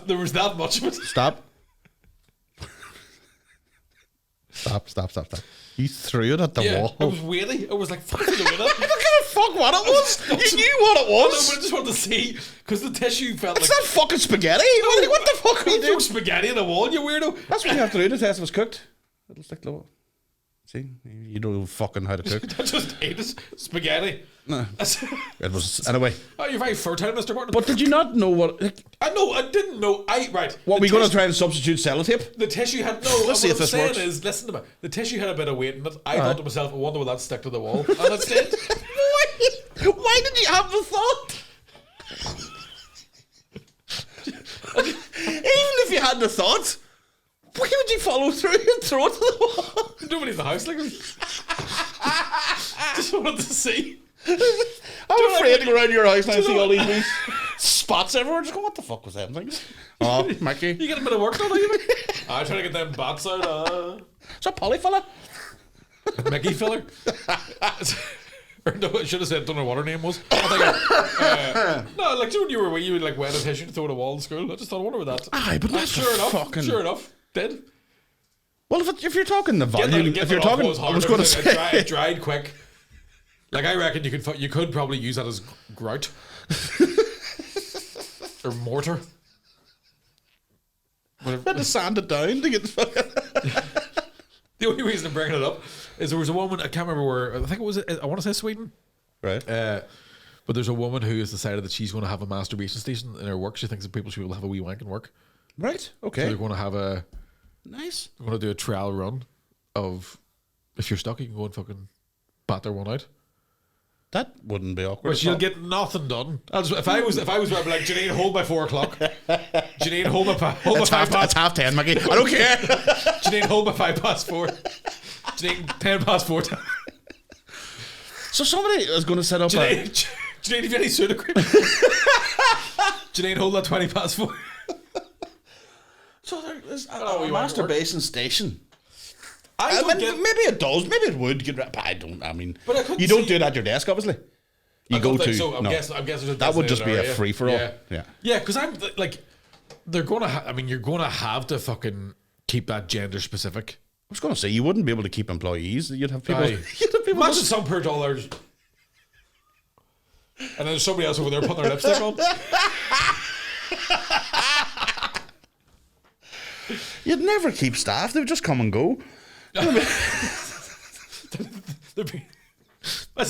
There was that much of it. Stop. You threw it at the wall. It was weighty. It was like fucking doing it. I don't give a fuck what it was. You knew what it was. No, but I just wanted to see because the tissue felt it's like. It's not fucking spaghetti. What the fuck are you doing? Spaghetti on the wall, you weirdo. That's what you have to do to test if it's cooked. It'll stick to the wall. See, you don't know fucking how to cook. I just ate it. Spaghetti. No. It was anyway. Oh, you're very fertile, Mr. Gordon. But did you not know what? I know. I didn't know. Right. What, we going to try and substitute sellotape? The tissue had no. Let's see if this works. Listen to me. The tissue had a bit of weight in it. I thought to myself, I wonder will that stick to the wall? And it did. Why did you have the thought? Even if you had the thought, why would you follow through and throw it to the wall? Nobody in the house like this. Just wanted to see. I'm afraid to go around your house and see all these spots everywhere. Just go, what the fuck was that thing? Oh, Mickey. You get a bit of work done, are you? I'm trying to get them bats out. Is that Polly fella? Mickey filler? Or no, I should have said, don't know what her name was. I think, no, like, when you were wee, you would like wet a tissue to throw at a wall in school. I just thought, I wonder what that. Aye, but that's sure enough, did. Well, if you're talking the volume, if you're talking, I was going to say it dried quick. Like I reckon you could probably use that as grout or mortar. Whatever. Had to sand it down to get the fucking. The only reason I'm bringing it up is there was a woman, I can't remember where, I think it was, I want to say Sweden, right? But But there's a woman who has decided that she's going to have a masturbation station in her work. She thinks that people should be able to have a wee wank in work. Right. Okay. So they're going to have a nice. They're going to do a trial run of if you're stuck, you can go and fucking batter one out. That wouldn't be awkward. But you'll get nothing done. If I was I'd be like, Janine, hold by 4 o'clock. Janine, hold by 5 past. It's 10:30, Maggie. I don't care. Janine, hold by 4. Janine, 10 past 4. So somebody is going to set up Janine, have you any soda cream? Janine, hold that 20 past 4. So there is a masturbation station. Maybe it does. Maybe it would get. But I don't. I mean, you don't do it at your desk, obviously. You go to. So I'm guessing that would just be a free for all. Yeah. Because I'm like, they're gonna. You're gonna have to fucking keep that gender specific. I was gonna say you wouldn't be able to keep employees. You'd have people. Imagine some poor dollars. And then there's somebody else over there putting their lipstick on. You'd never keep staff. They would just come and go. That's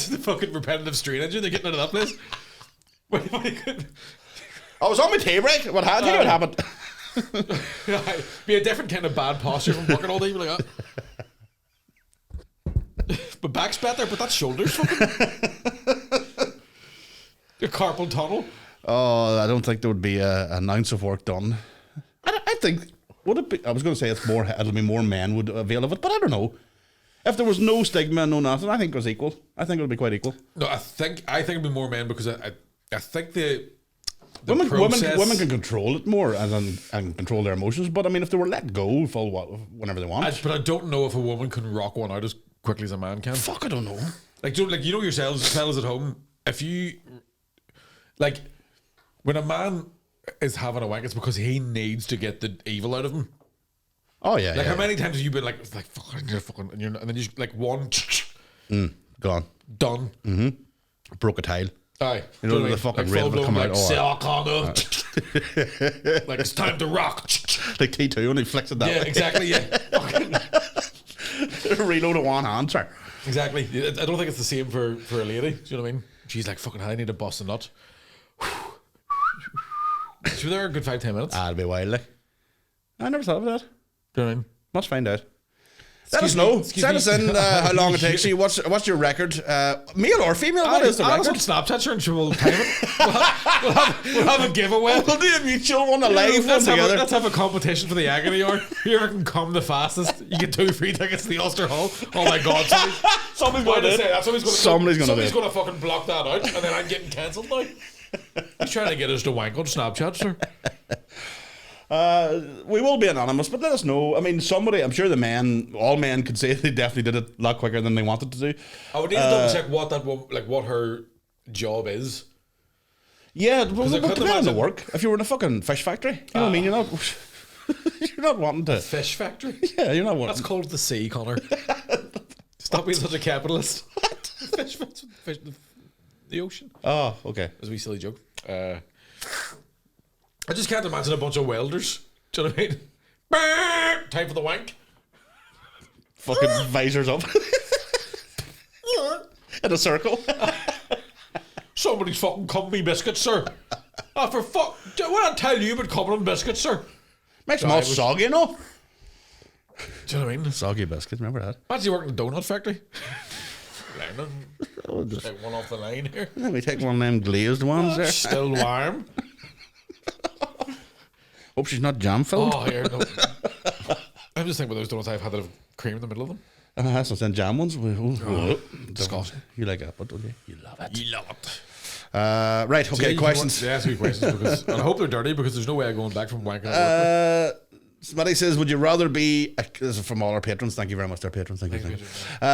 the fucking repetitive strain engine. They're getting out of that place. I was on my tea break. What happened? Be a different kind of bad posture from working all day. Like that. But back's better, but that's shoulders. Your carpal tunnel. Oh, I don't think there would be an ounce of work done. I think. Would it be? I was going to say it'll be more men would avail of it, but I don't know. If there was no stigma, no nothing, I think it was equal. I think it would be quite equal. No, I think it'd be more men because I think the women can control it more and control their emotions. But I mean, if they were let go whenever they want, but I don't know if a woman can rock one out as quickly as a man can. Fuck, I don't know. Like you know yourselves, fellas at home. If you like, when a man is having a wank, it's because he needs to get the evil out of him. Oh yeah. Like how many times have you been like fuck, I need to fucking, and then you just like one gone done. Mm-hmm. Broke a tile. Aye, you know the fucking like rain would come out. Like it's time to rock. Like T2 when he flicks it that way. Yeah, exactly. Yeah. Reload at one hand, sir. Exactly. I don't think it's the same for a lady. Do you know what I mean? She's like fucking. I need to bust a nut. She was there a good 5-10 minutes. That'd be wild. I never thought of that. Do you know what I mean? Let's find out. Let us know. Send us in how long it takes you. What's your record? Male or female? What is the record? On Snapchat, sure, and she will time it. We'll have a giveaway. We'll do a mutual one, a live one together. Let's have a competition for the agony hour. Whoever can come the fastest, you get 2 free tickets to the Ulster Hall. Oh my God! Somebody's going to say that. Somebody's going to fucking block that out, and then I'm getting cancelled now. He's trying to get us to wank on Snapchat, sir. We will be anonymous, but let us know. I mean, I'm sure all men could say they definitely did it a lot quicker than they wanted to do. I would need to double check what her job is. Yeah, well, it depends on the work. If you were in a fucking fish factory, you know what I mean? You're not wanting to. Fish factory? Yeah, you're not wanting. That's called the sea, Connor. Stop being such a capitalist. What? Fish, the ocean. Oh, okay. As a wee silly joke. I just can't imagine a bunch of welders. Do you know what I mean? Time for the wank. Fucking visors up. In a circle. Somebody's fucking come me biscuits, sir. Oh, for fuck. What I tell you about Cumberland biscuits, sir? Makes them all soggy, you know? Do you know what I mean? Soggy biscuits, remember that? Imagine you work in a donut factory. Just take one off the line here. Let me take one of them glazed ones there. Still warm. Hope she's not jam filled. Oh, here, no. I'm just thinking about those donuts I've had that have cream in the middle of them. So then jam ones. Disgusting. You like that, but don't you? You love it. You love it. Right, okay, questions. Ask me questions because and I hope they're dirty because there's no way I'm going back from wanking at work. Somebody says, would you rather be this is from all our patrons, thank you very much, our patrons, thank you.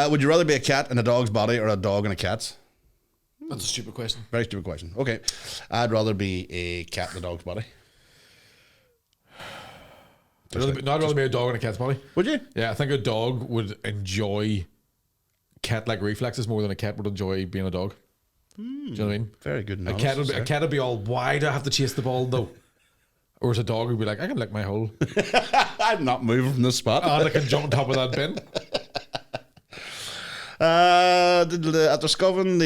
Would you rather be a cat in a dog's body or a dog in a cat's? That's a stupid question. Very stupid question. Okay. I'd rather be a cat in a dog's body. I'd rather be a dog in a cat's body. Would you? Yeah, I think a dog would enjoy cat-like reflexes more than a cat would enjoy being a dog. Do you know what I mean? Very good analysis. A cat would be all, why do I have to chase the ball though? Or as a dog who'd be like, I can lick my hole. I'm not moving from this spot. And I can jump on top of that bin. After scoffing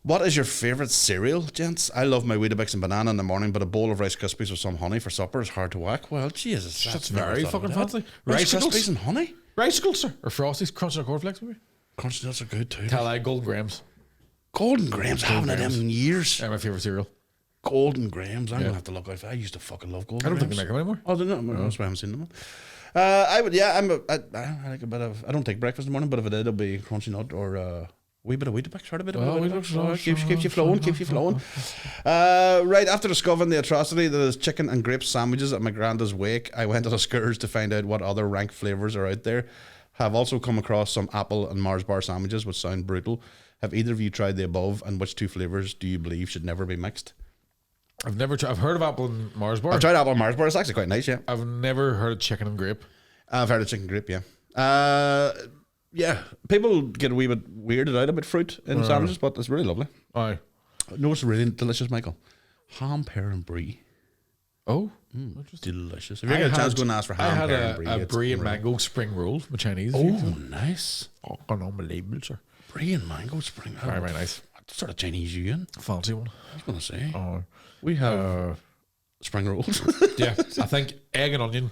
What is your favourite cereal, gents? I love my Weetabix and banana in the morning, but a bowl of Rice Krispies with some honey for supper is hard to whack. Well, Jesus, that's very fucking fancy. Rice Krispies and honey? Ricicles, sir. Or Frosties, Crunch Nut cornflakes, maybe. Crunch Nuts are good too. Tell I Golden Grahams. Golden Grahams, I haven't had them in years. Yeah, my favourite cereal. Golden Grahams, I'm gonna have to look out for. I used to fucking love Golden Grahams. I don't think they make them anymore. Oh, they're not. That's why I haven't seen them. I would. Yeah, I like a bit of. I don't take breakfast in the morning, but if I did, it'll be Crunchy Nut or a wee bit of Weetabix. Heard a bit of Weetabix. Keeps you flowing. Keeps you flowing. Right after discovering the atrocity that is chicken and grape sandwiches at my granda's wake, I went on a scourge to find out what other rank flavors are out there. Have also come across some apple and Mars bar sandwiches, which sound brutal. Have either of you tried the above, and which two flavors do you believe should never be mixed? I've never tried. I've heard of apple and Mars bar. I've tried apple and Mars bar. It's actually quite nice, yeah. I've never heard of chicken and grape. I've heard of chicken grape, yeah. Yeah, people get a wee bit weirded out about fruit in sandwiches, but it's really lovely. Aye. No, it's really delicious, Michael. Ham, pear, and brie. Oh, delicious. If you get a chance, go and ask for ham, pear, and brie. I had a brie and mango spring roll from Chinese. Oh, nice. Fucking unbelievable, sir. Brie and mango spring roll. Very, very nice. What sort of Chinese you in? Fancy one. I was going to say. Oh. We have spring rolls. Yeah, I think egg and onion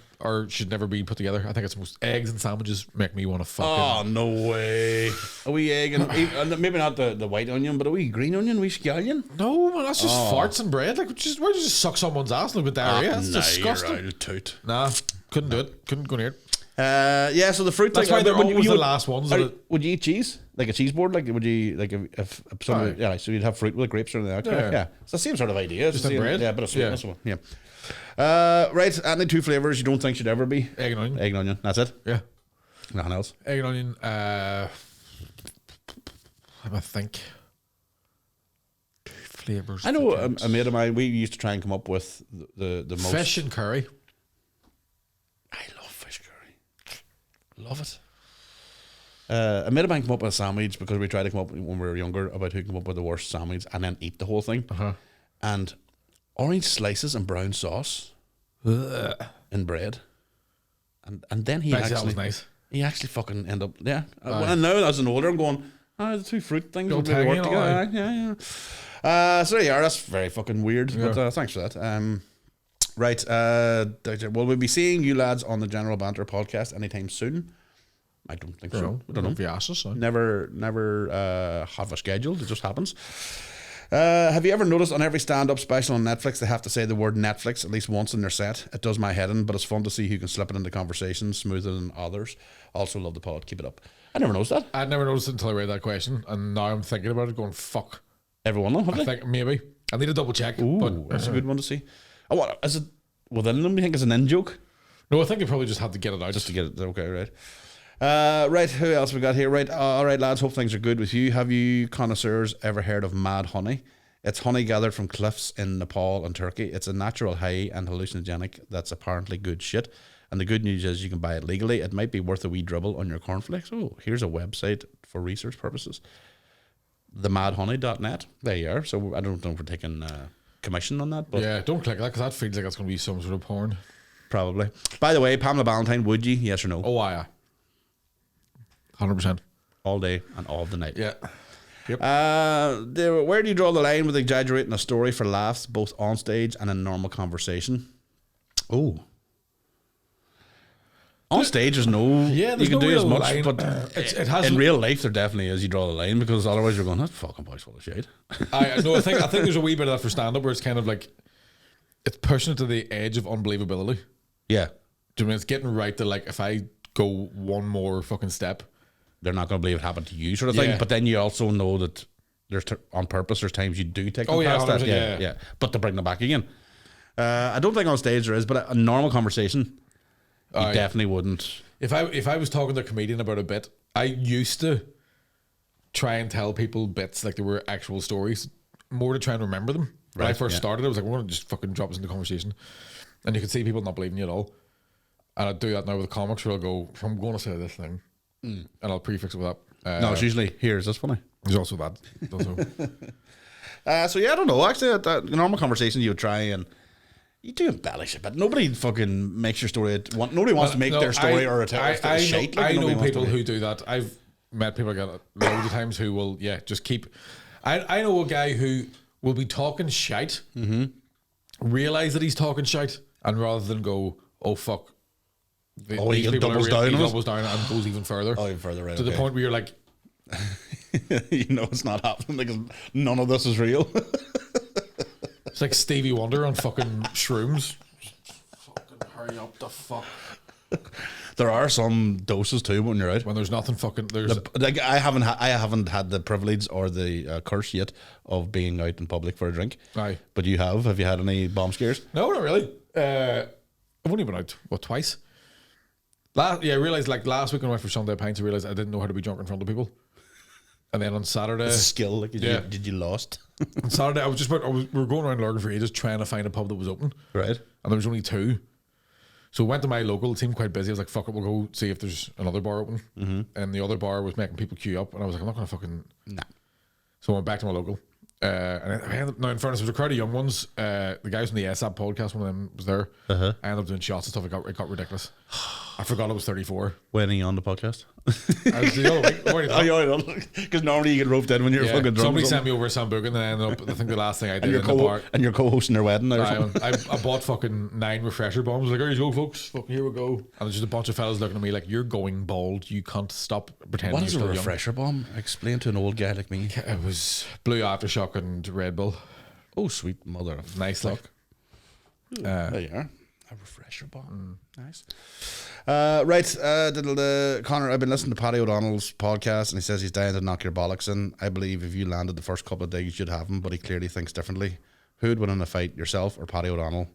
should never be put together. I think it's most eggs and sandwiches make me want to fucking. Oh, no way. A wee egg and maybe not the white onion, but a wee green onion, wee scallion. No, man, that's just farts and bread. Like, where do you just suck someone's ass and look at diarrhea? That's disgusting. You're right, toot. Nah, couldn't do it. Couldn't go near it. Yeah, so the fruit. That's why they're always the last ones. Would you eat cheese? Like a cheese board? Like, would you, like, if somebody, yeah, so you'd have fruit with grapes or anything like that? Yeah. It's the same sort of idea. Just like bread? Yeah, but a sweetness one. Yeah. Right, any two flavours you don't think should ever be? Egg and onion. Egg and onion, that's it? Yeah. Nothing else? Egg and onion, I think. Two flavours. I know a mate of mine, we used to try and come up with the most. Fish and curry. I love fish curry. Love it. A mate of mine came up with a sandwich because we tried to come up when we were younger about who came up with the worst sandwich and then eat the whole thing. And orange slices and brown sauce in bread. And then he actually... That was nice. He actually fucking ended up... Yeah. And now as an older, I'm going, the two fruit things would really work together. Yeah. So yeah, that's very fucking weird. Yeah. But thanks for that. Right. Will we be seeing you lads on the General Banter podcast anytime soon? I don't think so. I don't know if you asked us. So. Never have a schedule. It just happens. Have you ever noticed on every stand-up special on Netflix they have to say the word Netflix at least once in their set? It does my head in, but it's fun to see who can slip it into conversation smoother than others. Also love the pod. Keep it up. I never noticed that. I'd never noticed it until I read that question, and now I'm thinking about it going, fuck. Everyone though, have I think maybe. I need to double check. Ooh, but that's a good one to see. Oh, what is it within them? Do you think it's an in joke? No, I think they probably just had to get it out. Just to get it. Okay, right. Right, who else we got here? Right, all right, lads, hope things are good with you. Have you connoisseurs ever heard of mad honey? It's honey gathered from cliffs in Nepal and Turkey. It's a natural high and hallucinogenic that's apparently good shit. And the good news is you can buy it legally. It might be worth a wee dribble on your cornflakes. Oh, here's a website for research purposes. themadhoney.net. There you are. So I don't know if we're taking commission on that. But yeah, don't click that because that feels like that's going to be some sort of porn. Probably. By the way, Pamela Valentine, would you? Yes or no? Oh, aye. 100%. All day and all the night. Yeah. Yep. Where do you draw the line with exaggerating a story for laughs, both on stage and in normal conversation? Oh. On stage, there's no... Yeah, you can do as much, line. but it has in real life, there definitely is. You draw the line because otherwise you're going, that fucking boy's full of shit. I think there's a wee bit of that for stand-up where it's kind of like, it's pushing it to the edge of unbelievability. Yeah. Do you mean it's getting right to like, if I go one more fucking step, they're not going to believe it happened to you sort of thing. But then you also know that there's on purpose there's times you do take them past that. Yeah. But to bring them back again. I don't think on stage there is, but a normal conversation, you definitely wouldn't. If I was talking to a comedian about a bit, I used to try and tell people bits like they were actual stories, more to try and remember them. When I first started, I was like, we're going to just fucking drop this into conversation. And you could see people not believing you at all. And I'd do that now with the comics where I'll go, I'm going to say this thing. And I'll prefix it with that. No, it's usually, here's this funny. There's also that. So yeah, I don't know. Actually, that normal conversation you would try and you do embellish it, but nobody fucking makes your story. Nobody wants to make their story or a shite. I know people who do that. I've met people like that loads of times who will, just keep. I know a guy who will be talking shite, realize that he's talking shite, and rather than go, oh fuck, he doubles down and goes even further. Oh, even further, right? To the point where you're like, you know it's not happening because none of this is real. It's like Stevie Wonder on fucking shrooms. Fucking hurry up the fuck. There are some doses too when you're out. When there's nothing fucking like I haven't had the privilege or the curse yet of being out in public for a drink. Aye. But you have. Have you had any bomb scares? No, not really. I've only been out twice. I realised like last week when I went for Sunday Pints, I realised I didn't know how to be drunk in front of people. And then on Saturday, it's a skill. Like, did you lost? On Saturday, we were going around Lurgan for ages trying to find a pub that was open. Right. And there was only 2. So we went to my local. It seemed quite busy. I was like, fuck it, we'll go see if there's another bar open. And the other bar was making people queue up. And I was like, I'm not going to fucking... Nah. So I went back to my local. Now, in fairness, there was a crowd of young ones. The guys from the SAP podcast, one of them was there. I ended up doing shots and stuff. It got ridiculous. I forgot I was 34. When are you on the podcast? I was the other week. Because normally you get roped in when you're fucking drunk. Somebody sent me over Sambuca and then I ended up, I think the last thing I did in the bar. And you're co-hosting their wedding now or something. I bought fucking 9 refresher bombs. Like, here you go, folks. Fucking here we go. And there's just a bunch of fellas looking at me like, you're going bald. You can't stop pretending you're still young. What is a refresher bomb? Explain to an old guy like me. It was Blue Aftershock and Red Bull. Oh, sweet mother of nice luck. There you are. A refresher bomb. Nice. Right. Connor, I've been listening to Paddy O'Donnell's podcast and he says he's dying to knock your bollocks in. I believe if you landed the first couple of days, you'd have him, but he clearly thinks differently. Who'd win in a fight, yourself or Paddy O'Donnell?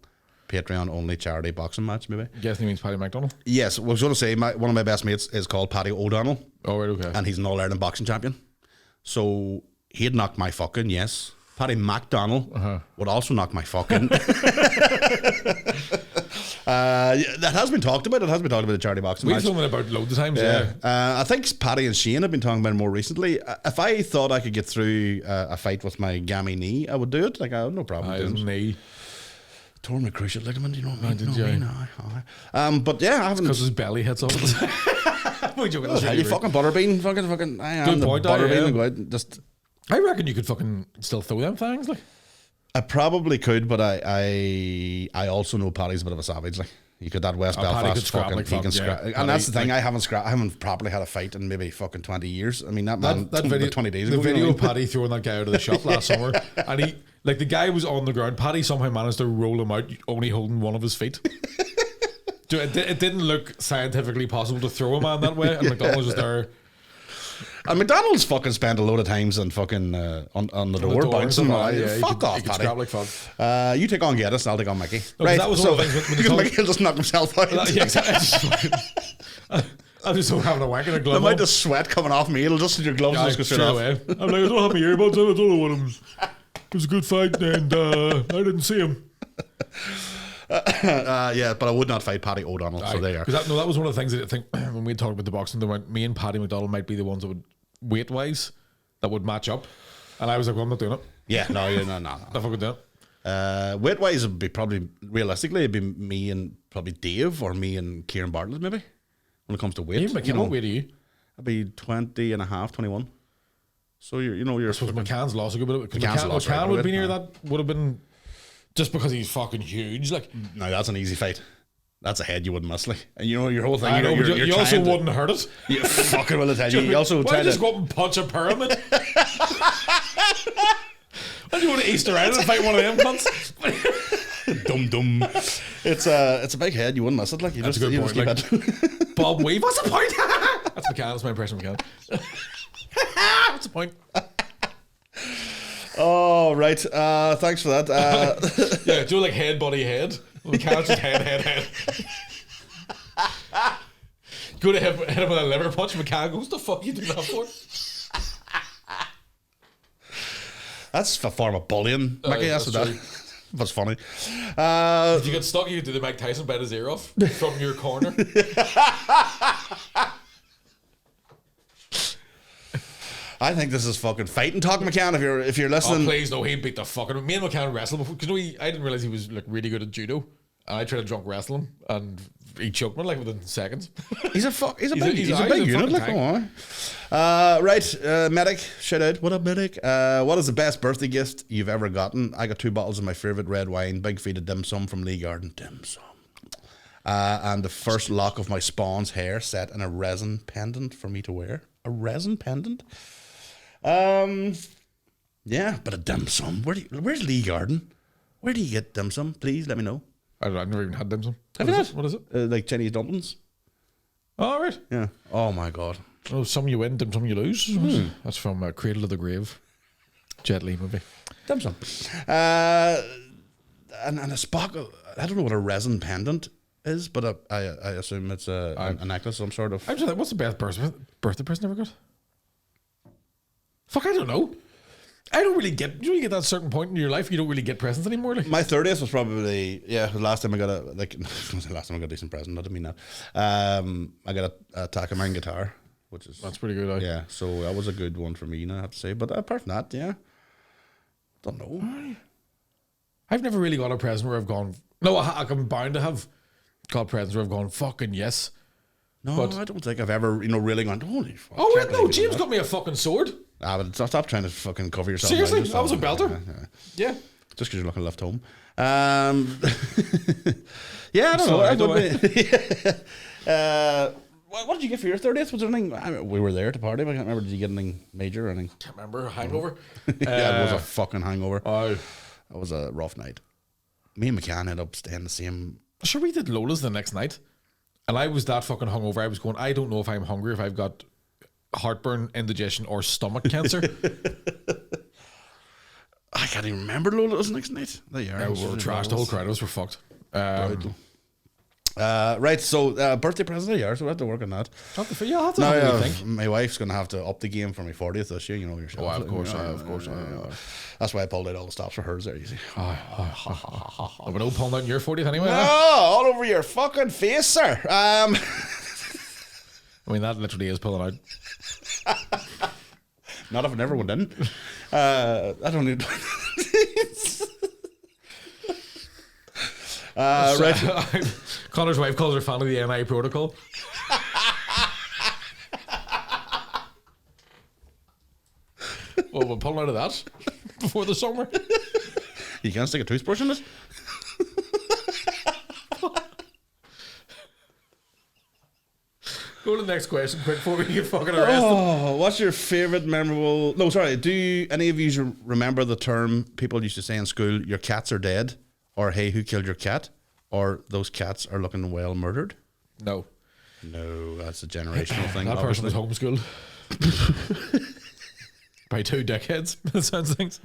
Patreon only charity boxing match, maybe? Guessing he means Paddy McDonald? Yes. Well, I was going to say, one of my best mates is called Paddy O'Donnell. Oh, right, okay. And he's an All-Ireland boxing champion. So he'd knock my fucking, yes. Paddy McDonald would also knock my fucking. That has been talked about. It has been talked about the charity boxing match. We've talked about loads of times, yeah. I think Paddy and Shane have been talking about it more recently. If I thought I could get through a fight with my gammy knee, I would do it. Like, I have no problem doing it. Knee. Tore my cruciate ligament, you know what I mean? Did you? But yeah, I haven't. Because his belly hits off. You fucking butterbean. Fucking. I am good the point, butterbean. Just. I reckon you could fucking still throw them things, like. I probably could, but I also know Paddy's a bit of a savage. Like, you could that West Belfast fucking, he can scrap, and that's the thing. Like, I haven't properly had a fight in maybe fucking 20 years. I mean, that video, 20 days ago. The video of Paddy throwing that guy out of the shop last summer, and he, like, the guy was on the ground. Paddy somehow managed to roll him out, only holding one of his feet. It didn't look scientifically possible to throw a man that way, and McDonald was just there. And McDonald's fucking spent a load of times on fucking on the door bouncing. Fuck off, Paddy. Like fuck. You take on Geddes, I'll take on Mickey. No, right, that was one of the things because Mickey will just knock himself out. Yeah, exactly. I'm just having a whack in a glove. The amount of sweat coming off me, it'll just your gloves just go straight off. Away. I'm like, I don't have my earbuds on. I don't know what it was a good fight, and I didn't see him. Yeah, but I would not fight Paddy O'Donnell. So there. That was one of the things that I think when we talked about the boxing, me and Paddy McDonald might be the ones that would weight wise that would match up, and I was like, well, I'm not doing it. Yeah, no. Not fucking doing it. Weight wise, it'd be probably realistically, it'd be me and probably Dave or me and Kieran Bartlett maybe when it comes to weight. Yeah, what weight are you? I'd be 20 and a half, 21. So you're. I suppose McCann's lost a good bit of it. McCann would be near that. Would have been. Just because he's fucking huge, like. No, that's an easy fight. That's a head you wouldn't miss, like. And you know your whole thing. You also wouldn't hurt it. You fucking will tell you. You also why just go up and punch a pyramid? Why do you want to Easter Island and fight one of them cunts? Dum. It's a big head. You wouldn't miss it, like. That's a good point. Like, Bob Weave. What's the point? That's McCann. That's my impression of McCann. What's the point? Oh, right. Thanks for that. Yeah, do like head, body, head. The cat's just head. Go to hit him with a liver punch. McCann goes, the fuck you do that for? That's a form of bullying, Mickey. That's funny. If you get stuck, you could do the Mike Tyson bite his ear off from your corner. I think this is fucking fighting talk, McCann. If you're listening, oh please no, he beat the fucking. Me and McCann wrestled before because I didn't realize he was like really good at judo, and I tried to drunk wrestle him, and he choked me like within seconds. He's a big unit. Like, come on. Medic, shout out. What up, Medic? What is the best birthday gift you've ever gotten? I got 2 bottles of my favourite red wine, big feed of dim sum from Lee Garden. Dim sum. And the first lock of my spawn's hair set in a resin pendant for me to wear. A resin pendant? Yeah, but a dim sum. Where's Lee Garden? Where do you get dim sum? Please let me know. I've never even had dim sum. Have you not? What is it? Like Chinese dumplings. Oh, right. Yeah. Oh my god. Oh, some you win, dim sum you lose. That's from Cradle of the Grave. Jet Li movie. Dim sum. And a sparkle. I don't know what a resin pendant is, but I assume it's a necklace, some sort of. I'm just like, what's the best birthday present ever got? Fuck, I don't know. I don't really get. You get that certain point in your life, you don't really get presents anymore. Like. My 30th was probably the last time I got a decent present. I didn't mean that. I got a Takamine guitar, which is that's pretty good. Yeah, so that was a good one for me. I have to say, but apart from that, yeah, don't know. I've never really got a present where I've gone. No, I'm bound to have got presents where I've gone fucking yes. No, but I don't think I've ever really gone. Holy fuck! Oh wait, no, James got me a fucking sword. But stop trying to fucking cover yourself. Seriously, that was a belter. Yeah. Just because you're looking left home. Yeah, I don't know. What did you get for your 30th? Was there anything? We were there at the party, but I can't remember. Did you get anything major or anything? Can't remember. A hangover? Yeah, it was a fucking hangover. Oh. That was a rough night. Me and McCann ended up staying the same. Sure, we did Lola's the next night. And I was that fucking hungover. I was going, I don't know if I'm hungry, if I've got heartburn, indigestion, or stomach cancer. I can't even remember Lola's next night. There you are. Yeah, we were trashed. The whole crowd of us were fucked. Right, so birthday present of yours, so we have to work on that. You'll have to have a think. My wife's going to have to up the game for my 40th this year, you know yourself. Oh, of course. That's why I pulled out all the stops for hers there, you see. But no pulling out your 40th anyway. No, all over your fucking face, sir. I mean, that literally is pulling out. Not if everyone didn't. I don't need. Right. Connor's wife calls her fan of the NI protocol. Well, we're pulling out of that before the summer. You can't stick a toothbrush in it? Go to the next question quick before we get fucking arrested. Oh, what's your favourite memorable... No, sorry. Do any of you remember the term people used to say in school, your cats are dead? Or, hey, who killed your cat? Or, those cats are looking well murdered? No. No, that's a generational thing. That person was homeschooled. By 2 dickheads, that sounds things.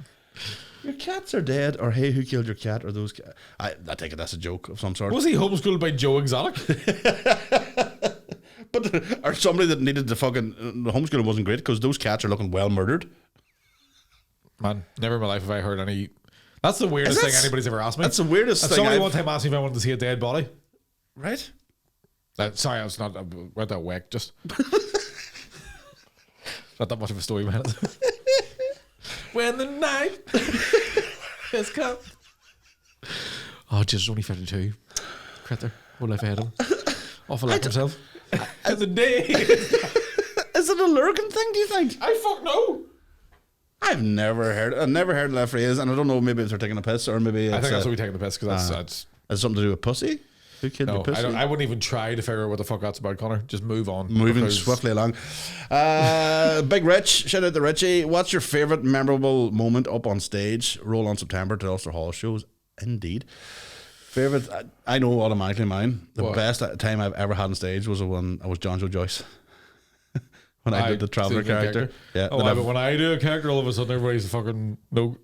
Your cats are dead, or hey, who killed your cat, or those cats. I take it that's a joke of some sort. Was he homeschooled by Joe Exotic? But or somebody that needed the fucking the homeschooling wasn't great because those cats are looking well murdered. Man, never in my life have I heard any. That's the weirdest thing anybody's ever asked me. That's the weirdest thing. Somebody one time asked me if I wanted to see a dead body. Right? Sorry, I was not. I read that whack. Just not that much of a story behind it. When the night has come. Oh, just only 52. Critter. What life ahead of him. Awful like himself. The day. Is it a lurking thing, do you think? I fuck no. I've never heard that phrase, and I don't know, maybe if they're taking a piss or maybe I think that's what we're taking the piss because that's has something to do with pussy. Who killed your pussy? I wouldn't even try to figure out what the fuck that's about, Connor. Just move on. Moving swiftly along. Big Rich, shout out to Richie. What's your favourite memorable moment up on stage? Roll on September to Ulster Hall shows. Indeed. Favourite, I know automatically mine. The best time I've ever had on stage was when I was John Joe Joyce. When I did the Traveller character. Yeah. Oh, but when I do a character, all of a sudden everybody's fucking no.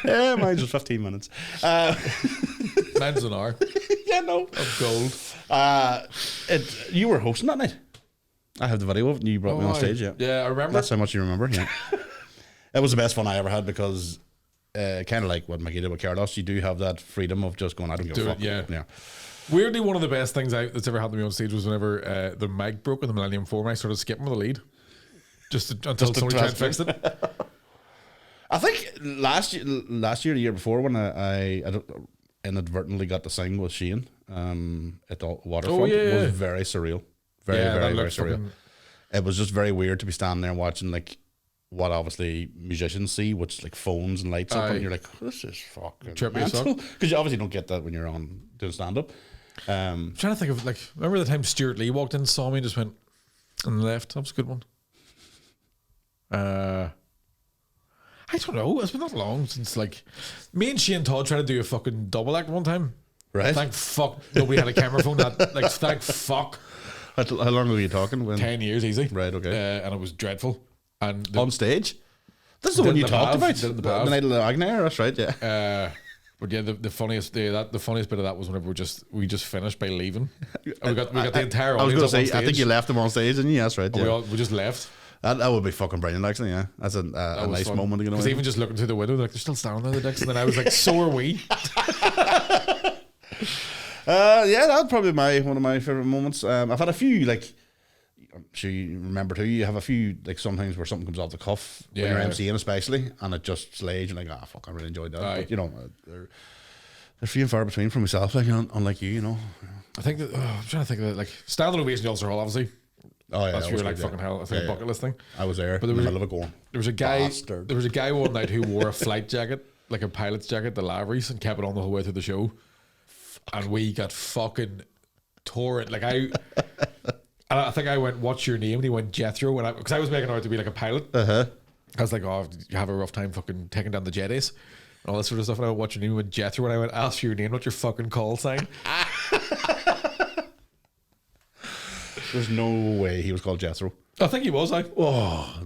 Yeah, mine's just 15 minutes. Mine's an hour. Yeah, no. Of gold. You were hosting that night. I have the video of it and you brought me on stage, yeah. Yeah, I remember. That's how much you remember, yeah. It was the best fun I ever had because kind of like what Maggie did with Carlos, you do have that freedom of just going, I don't give a fuck. Yeah. Weirdly, one of the best things that's ever happened to me on stage was whenever the mic broke in the Millennium Forum and I started skipping with the lead. Until somebody tried to fix it. I think last year, the year before, when I inadvertently got to sing with Shane, at the waterfront was very surreal. Very surreal. It was just very weird to be standing there and watching like what obviously musicians see, which is like phones and lights up, and you're like, this is fucking mental. Because you obviously don't get that when you're on doing stand-up. I'm trying to think of, like, remember the time Stuart Lee walked in, saw me, and just went and left? That was a good one. I don't know. It's been that long since, like, me and Shane Todd tried to do a fucking double act one time. Right. Thank fuck nobody had a camera phone. That, like, thank fuck. How long were you talking? 10 years easy. Right, okay. And it was dreadful. And on stage? This is the one you talked about. The night of the Agnair, that's right, yeah. But yeah, the funniest bit of that was whenever we just finished by leaving. We got the entire audience. I was going to say, I think you left them on stage, didn't you? That's right. Yeah. We just left. That would be fucking brilliant, actually. Yeah, that's a nice fun moment to get away. Because even just looking through the window, like, they're still standing there, the dicks, and then I was like, so are we. Yeah, that's probably one of my favorite moments. I've had a few, like, I'm sure you remember too. You have a few, like, sometimes where something comes off the cuff when you're MCing, especially, and it just slays. You're like, fuck, I really enjoyed that. But, you know, they're few and far between for myself, like, unlike you, you know. I think that I'm trying to think of it, like, standing ovation at Ulster Hall, obviously. Oh yeah, that's really like fucking hell. I think a bucket list thing. I was there, but there was a going. There was a guy. Bastard. There was a guy one night who wore a flight jacket, like a pilot's jacket, the Lavery's, and kept it on the whole way through the show. And we got fucking torrent. Like I think I went, "What's your name?" And he went Jethro, and because I was making out to be like a pilot. I was like, "Oh, you have a rough time fucking taking down the Jedis and all this sort of stuff." And I went, "What's your name?" He went Jethro, and I went, "Ask your name, not your fucking call sign." There's no way he was called Jethro. I think he was.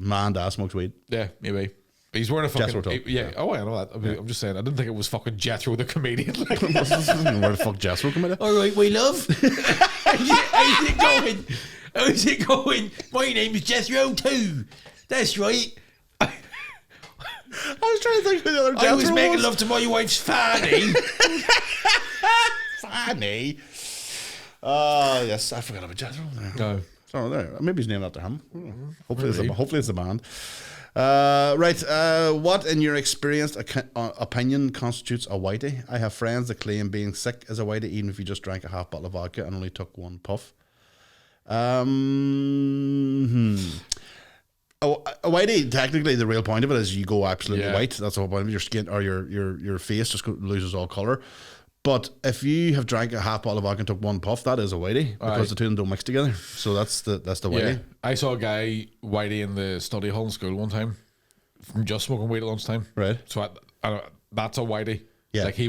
Man, dad smokes weed. Yeah, maybe. But he's wearing a fucking Jethro yeah. Oh, I know that. I'm just saying. I didn't think it was fucking Jethro the comedian. Like, where the fuck Jethro come in? All right, we love. How's it going? How's it going? My name is Jethro too. That's right. I was trying to think who the other Jethro was. I was making love to my wife's Fanny. Fanny. Oh yes, I forgot about Jethro. No, so there. Maybe he's named after him. Hopefully it's the band. Right. What, in your experience, opinion, constitutes a whitey? I have friends that claim being sick is a whitey, even if you just drank a half bottle of vodka and only took one puff. A whitey, technically, the real point of it is you go absolutely white. That's the whole point of it. Your skin or your face just loses all color. But if you have drank a half bottle of vodka and took one puff, that is a whitey because the two of them don't mix together. So that's the whitey. Yeah. I saw a guy whitey in the study hall in school one time from just smoking weed at lunchtime. Right. So that's a whitey. Yeah. Like he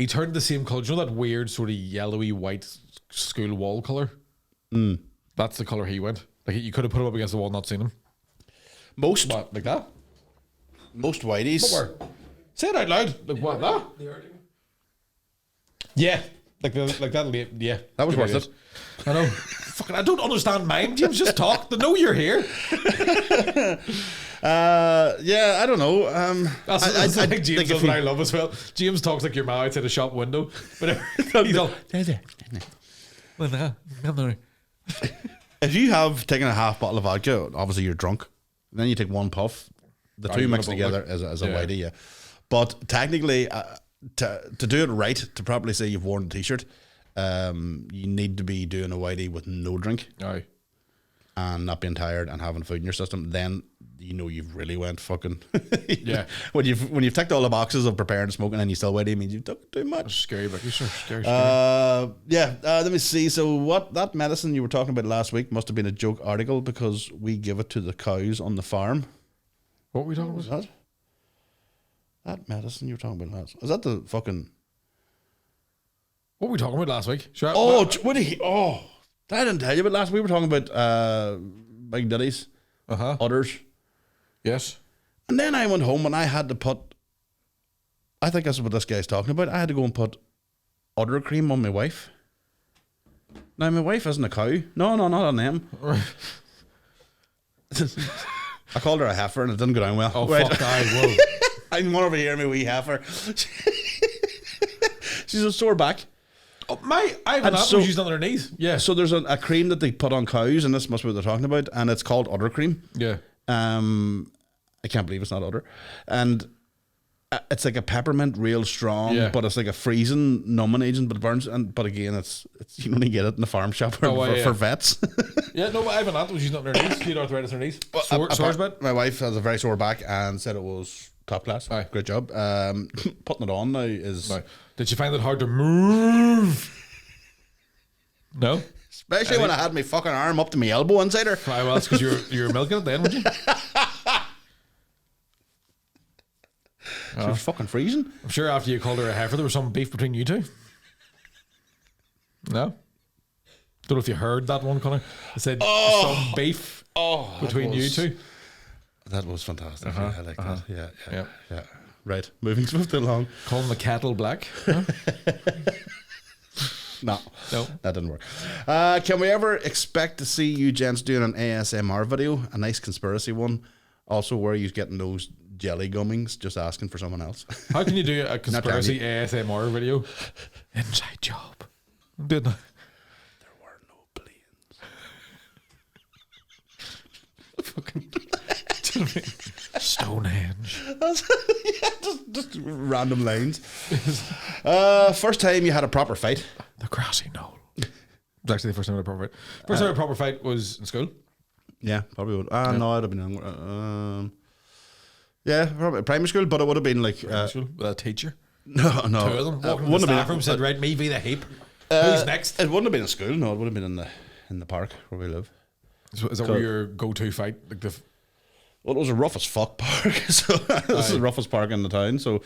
turned the same colour. You know that weird sort of yellowy white school wall colour? That's the colour he went. Like you could have put him up against the wall and not seen him. What, like that? Most whiteys. Say it out loud. Like what? That? Yeah, like that. Yeah, that was worth it. I know. Fucking, I don't understand mine. James, just talk. They know you're here. Yeah, I don't know. That's like James does what I love as well. James talks like your mom outside a shop window. But he's all. If you have taken a half bottle of vodka, obviously you're drunk. Then you take one puff. The two mixed together as a whitey. Yeah, but technically. To do it right, to properly say you've worn a t-shirt, you need to be doing a whitey with no drink. Aye. And not being tired and having food in your system. Then you know you've really went fucking. Yeah. When you've ticked all the boxes of preparing smoking and you still whitey, means you took too much. That's scary, but you're so scary. Yeah. Let me see. So that medicine you were talking about last week must have been a joke article because we give it to the cows on the farm. What were we talking about? That medicine you were talking about last. Is that the fucking? What were we talking about last week? Sure. I didn't tell you, but last week we were talking about big ditties, udders. Yes. And then I went home and I had to put. I think that's what this guy's talking about. I had to go and put udder cream on my wife. Now my wife isn't a cow. No, not on them. I called her a heifer and it didn't go down well. Oh, fuck, whoa. I'm one over here, my wee heifer. She's a sore back. Oh, I have an apple she's on her knees. Yeah. So there's a cream that they put on cows, and this must be what they're talking about, and it's called udder cream. Yeah. I can't believe it's not udder. And It's like a peppermint, real strong, but it's like a freezing numbing agent, but it burns. But again, it's you can only get it in the farm shop for vets. Yeah, no, but Ivan Ant was using it on her knees. She had arthritis in her knees. Sores bit. My wife has a very sore back and said it was top class. Aye. Great job. Putting it on now is. Right. Did you find it hard to move? No. Especially when I had my fucking arm up to my elbow inside her. Well, that's because you're milking it then, would you? She was fucking freezing. I'm sure after you called her a heifer, there was some beef between you two. No? Don't know if you heard that one, Connor. I said some beef between you two. That was fantastic. Yeah, I like that. Yeah. Right. Moving swiftly along. Calling the cattle black. Huh? No, that didn't work. Can we ever expect to see you gents doing an ASMR video? A nice conspiracy one. Also, where you're getting those jelly gummings, just asking for someone else. How can you do a conspiracy ASMR video? Inside job. Did I? There were no planes. Fucking Stonehenge. just random lines. First time you had a proper fight? The grassy knoll. It was actually the first time I had a proper fight. First time I had a proper fight was in school. Yeah, probably would. No, I'd have been yeah, probably primary school, but it would have been like school with a teacher. No. Two of them walking in the staff room, said, "Right, me be the heap. Who's next?" It wouldn't have been in school. No, it would have been in the park where we live. So is that where your go-to fight? Like well, it was a rough as fuck park. So this is the roughest park in the town. So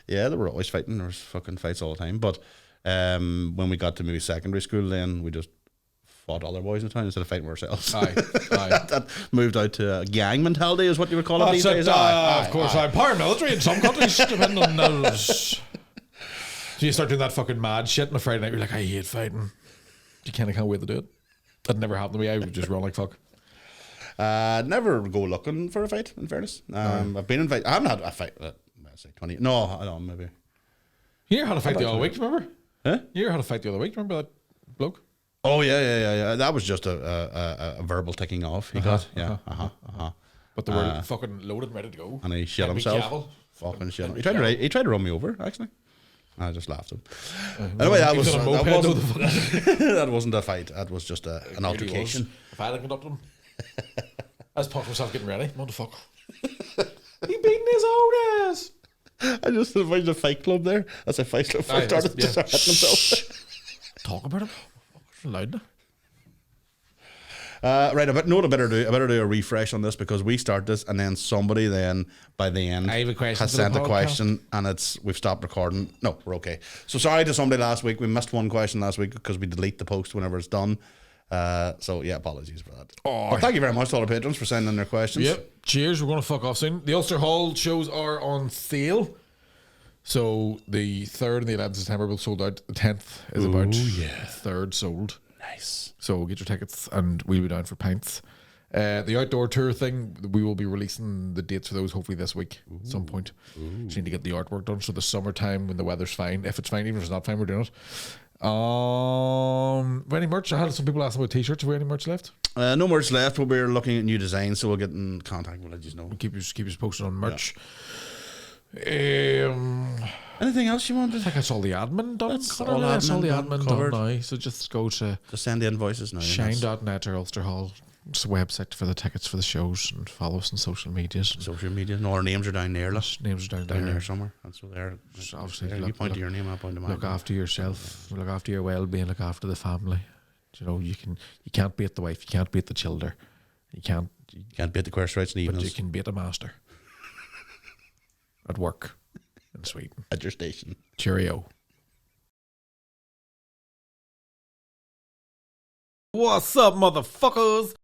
yeah, they were always fighting. There was fucking fights all the time. But when we got to maybe secondary school, then we just fought other boys in the town instead of fighting ourselves. Aye. That moved out to gang mentality, is what you would call it these days. Of course, paramilitary in some countries, depending on those. So you start doing that fucking mad shit on a Friday night. You're like, I hate fighting. You can't wait to do it. That never happened to me. I would just run like fuck. Never go looking for a fight. In fairness, I've been in fight. I haven't had a fight. I'd say 20. No, I don't. Maybe. You had a fight the other week. Remember? Huh? You had a fight the other week. Remember that bloke? Oh yeah. That was just a verbal ticking off. He got But they were fucking loaded and ready to go. And he shit himself. Fucking shit. He tried to run me over. Actually, I just laughed at him. Anyway, that wasn't a fight. That was just an altercation. If I had conducted him, I was punching myself getting ready. Motherfucker. He beating his own ass. I just invited a fight club there. That's a fight club. Started hitting himself. Talk about him. Loud. Right, I better do a refresh on this because we start this and then somebody then by the end has sent a question and we've stopped recording. No, we're okay. So sorry to somebody last week. We missed one question last week because we delete the post whenever it's done. So yeah, apologies for that. Well, thank you very much to all our patrons for sending their questions. Yep. Cheers. We're going to fuck off soon. The Ulster Hall shows are on sale. So the 3rd and the 11th of September will sold out. The 10th is about a third sold. Nice. So get your tickets and we'll be down for pints. The outdoor tour thing, we will be releasing the dates for those hopefully this week at some point. Just need to get the artwork done. So the summertime when the weather's fine, if it's fine, even if it's not fine, we're doing it. Any merch? I had some people asking about t-shirts. Have we any merch left? No merch left, but we're looking at new designs, so we'll get in contact. We'll let you know. We'll keep you posted on merch. Anything else you wanted? I think that's all the admin done. That's all the admin done now. So just go to send the invoices now. Shine.net or Ulster Hall. It's a website for the tickets for the shows and follow us on social medias. No, our names are down there. Names are down there somewhere. That's what they're. Obviously, you point to your name, I point to mine. Look after yourself. Look after your well-being. Look after the family. You know, you can't beat the wife. You can't beat the children. You can't beat the queer rights in the evenings. But you can beat a master at work in Sweden. At your station. Cheerio. What's up, motherfuckers?